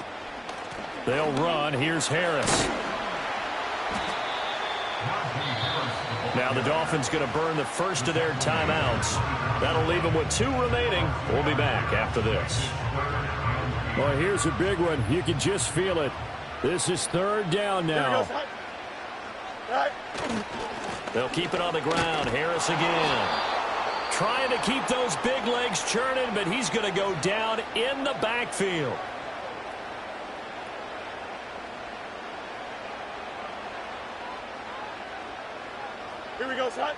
They'll run. Here's Harris. Now the Dolphins going to burn the first of their timeouts. That'll leave them with 2 remaining. We'll be back after this. Well, here's a big one. You can just feel it. This is 3rd down now. They'll keep it on the ground. Harris again. Trying to keep those big legs churning, but he's going to go down in the backfield. Here we go, son.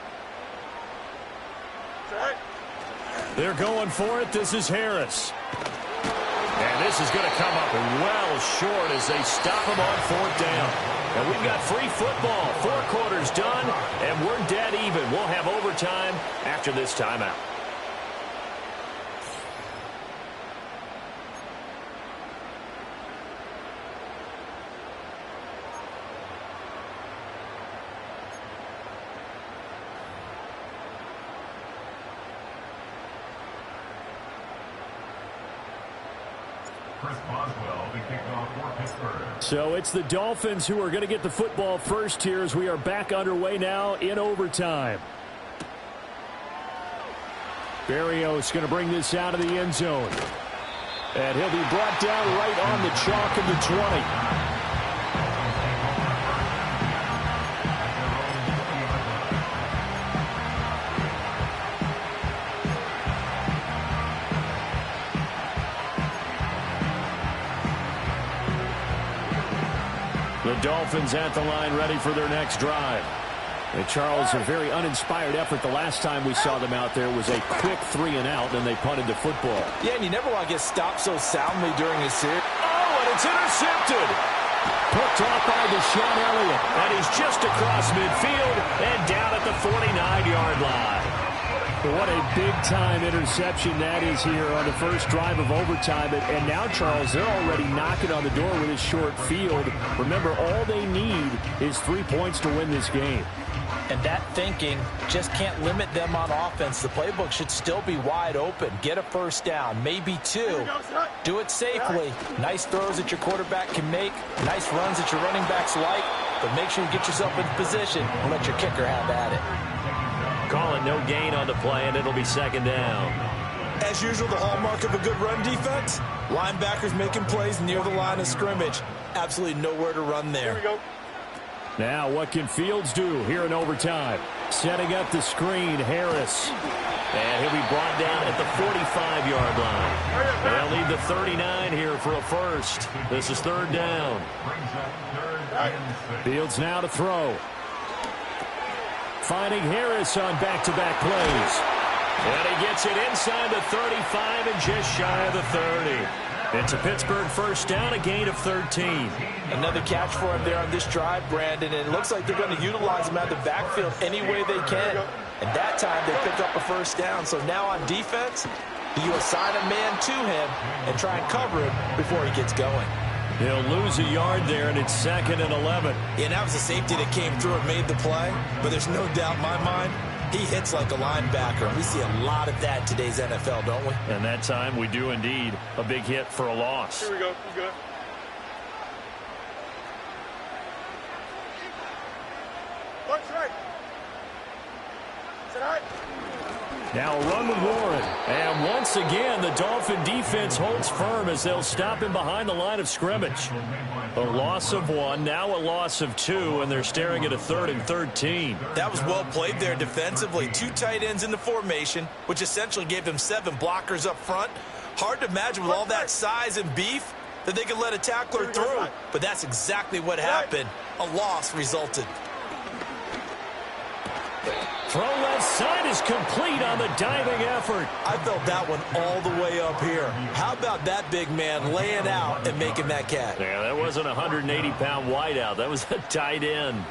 They're going for it. This is Harris. And this is going to come up well short as they stop him on 4th down. And we've got free football. 4 quarters done, and we're dead even. We'll have overtime after this timeout. So it's the Dolphins who are going to get the football first here as we are back underway now in overtime. Berrios going to bring this out of the end zone. And he'll be brought down right on the chalk of the 20. The Dolphins at the line ready for their next drive. And Charles, a very uninspired effort. The last time we saw them out there was a quick 3-and-out, and they punted the football. Yeah, and you never want to get stopped so soundly during a series. Oh, and it's intercepted. Picked off by Deshaun Elliott. And he's just across midfield and down at the 49-yard line. What a big-time interception that is here on the first drive of overtime. And now, Charles, they're already knocking on the door with this short field. Remember, all they need is 3 points to win this game. And that thinking just can't limit them on offense. The playbook should still be wide open. Get a first down, maybe 2. Do it safely. Nice throws that your quarterback can make. Nice runs that your running backs like. But make sure you get yourself in position and let your kicker have at it. Calling no gain on the play, and it'll be second down. As usual, the hallmark of a good run defense, linebackers making plays near the line of scrimmage. Absolutely nowhere to run there. Here we go. Now, what can Fields do here in overtime? Setting up the screen, Harris. And he'll be brought down at the 45-yard line. They'll need the 39 here for a first. This is third down. Fields now to throw. Finding Harris on back-to-back plays. And he gets it inside the 35 and just shy of the 30. It's a Pittsburgh first down, a gain of 13. Another catch for him there on this drive, Brandon, and it looks like they're going to utilize him out of the backfield any way they can. And that time they pick up a first down. So now on defense, you assign a man to him and try and cover him before he gets going. He'll lose a yard there, and it's 2nd and 11. Yeah, and that was a safety that came through and made the play. But there's no doubt in my mind, he hits like a linebacker. We see a lot of that in today's NFL, don't we? And that time we do indeed. A big hit for a loss. Here we go. He's good. Look straight. Sit high. Now a run with Warren. And once again, the Dolphin defense holds firm as they'll stop him behind the line of scrimmage. A loss of 1, now a loss of 2, and they're staring at a 3rd and 13. That was well played there defensively. 2 tight ends in the formation, which essentially gave them 7 blockers up front. Hard to imagine with all that size and beef that they could let a tackler through. But that's exactly what happened. A loss resulted. Throw left side is complete on the diving effort. I felt that one all the way up here. How about that big man laying out and making that catch? Yeah, that wasn't a 180-pound wideout. That was a tight end.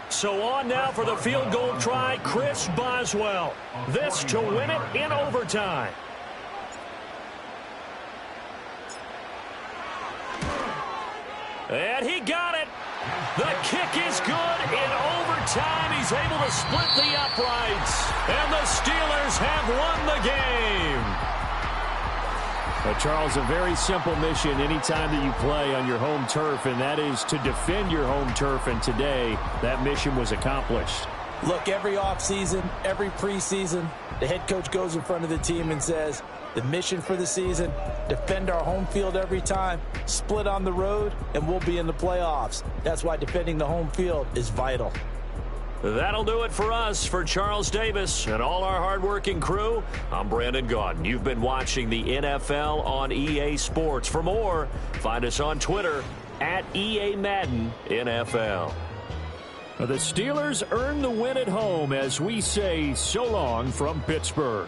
So on now for the field goal try, Chris Boswell. This to win it in overtime. And he got it. The kick is good. In overtime, he's able to split the uprights. And the Steelers have won the game. But Charles, a very simple mission anytime that you play on your home turf, and that is to defend your home turf. And today, that mission was accomplished. Look, every offseason, every preseason, the head coach goes in front of the team and says, the mission for the season, defend our home field every time, split on the road, and we'll be in the playoffs. That's why defending the home field is vital. That'll do it for us. For Charles Davis and all our hardworking crew, I'm Brandon Gaudin. You've been watching the NFL on EA Sports. For more, find us on Twitter at EA Madden NFL. The Steelers earn the win at home as we say so long from Pittsburgh.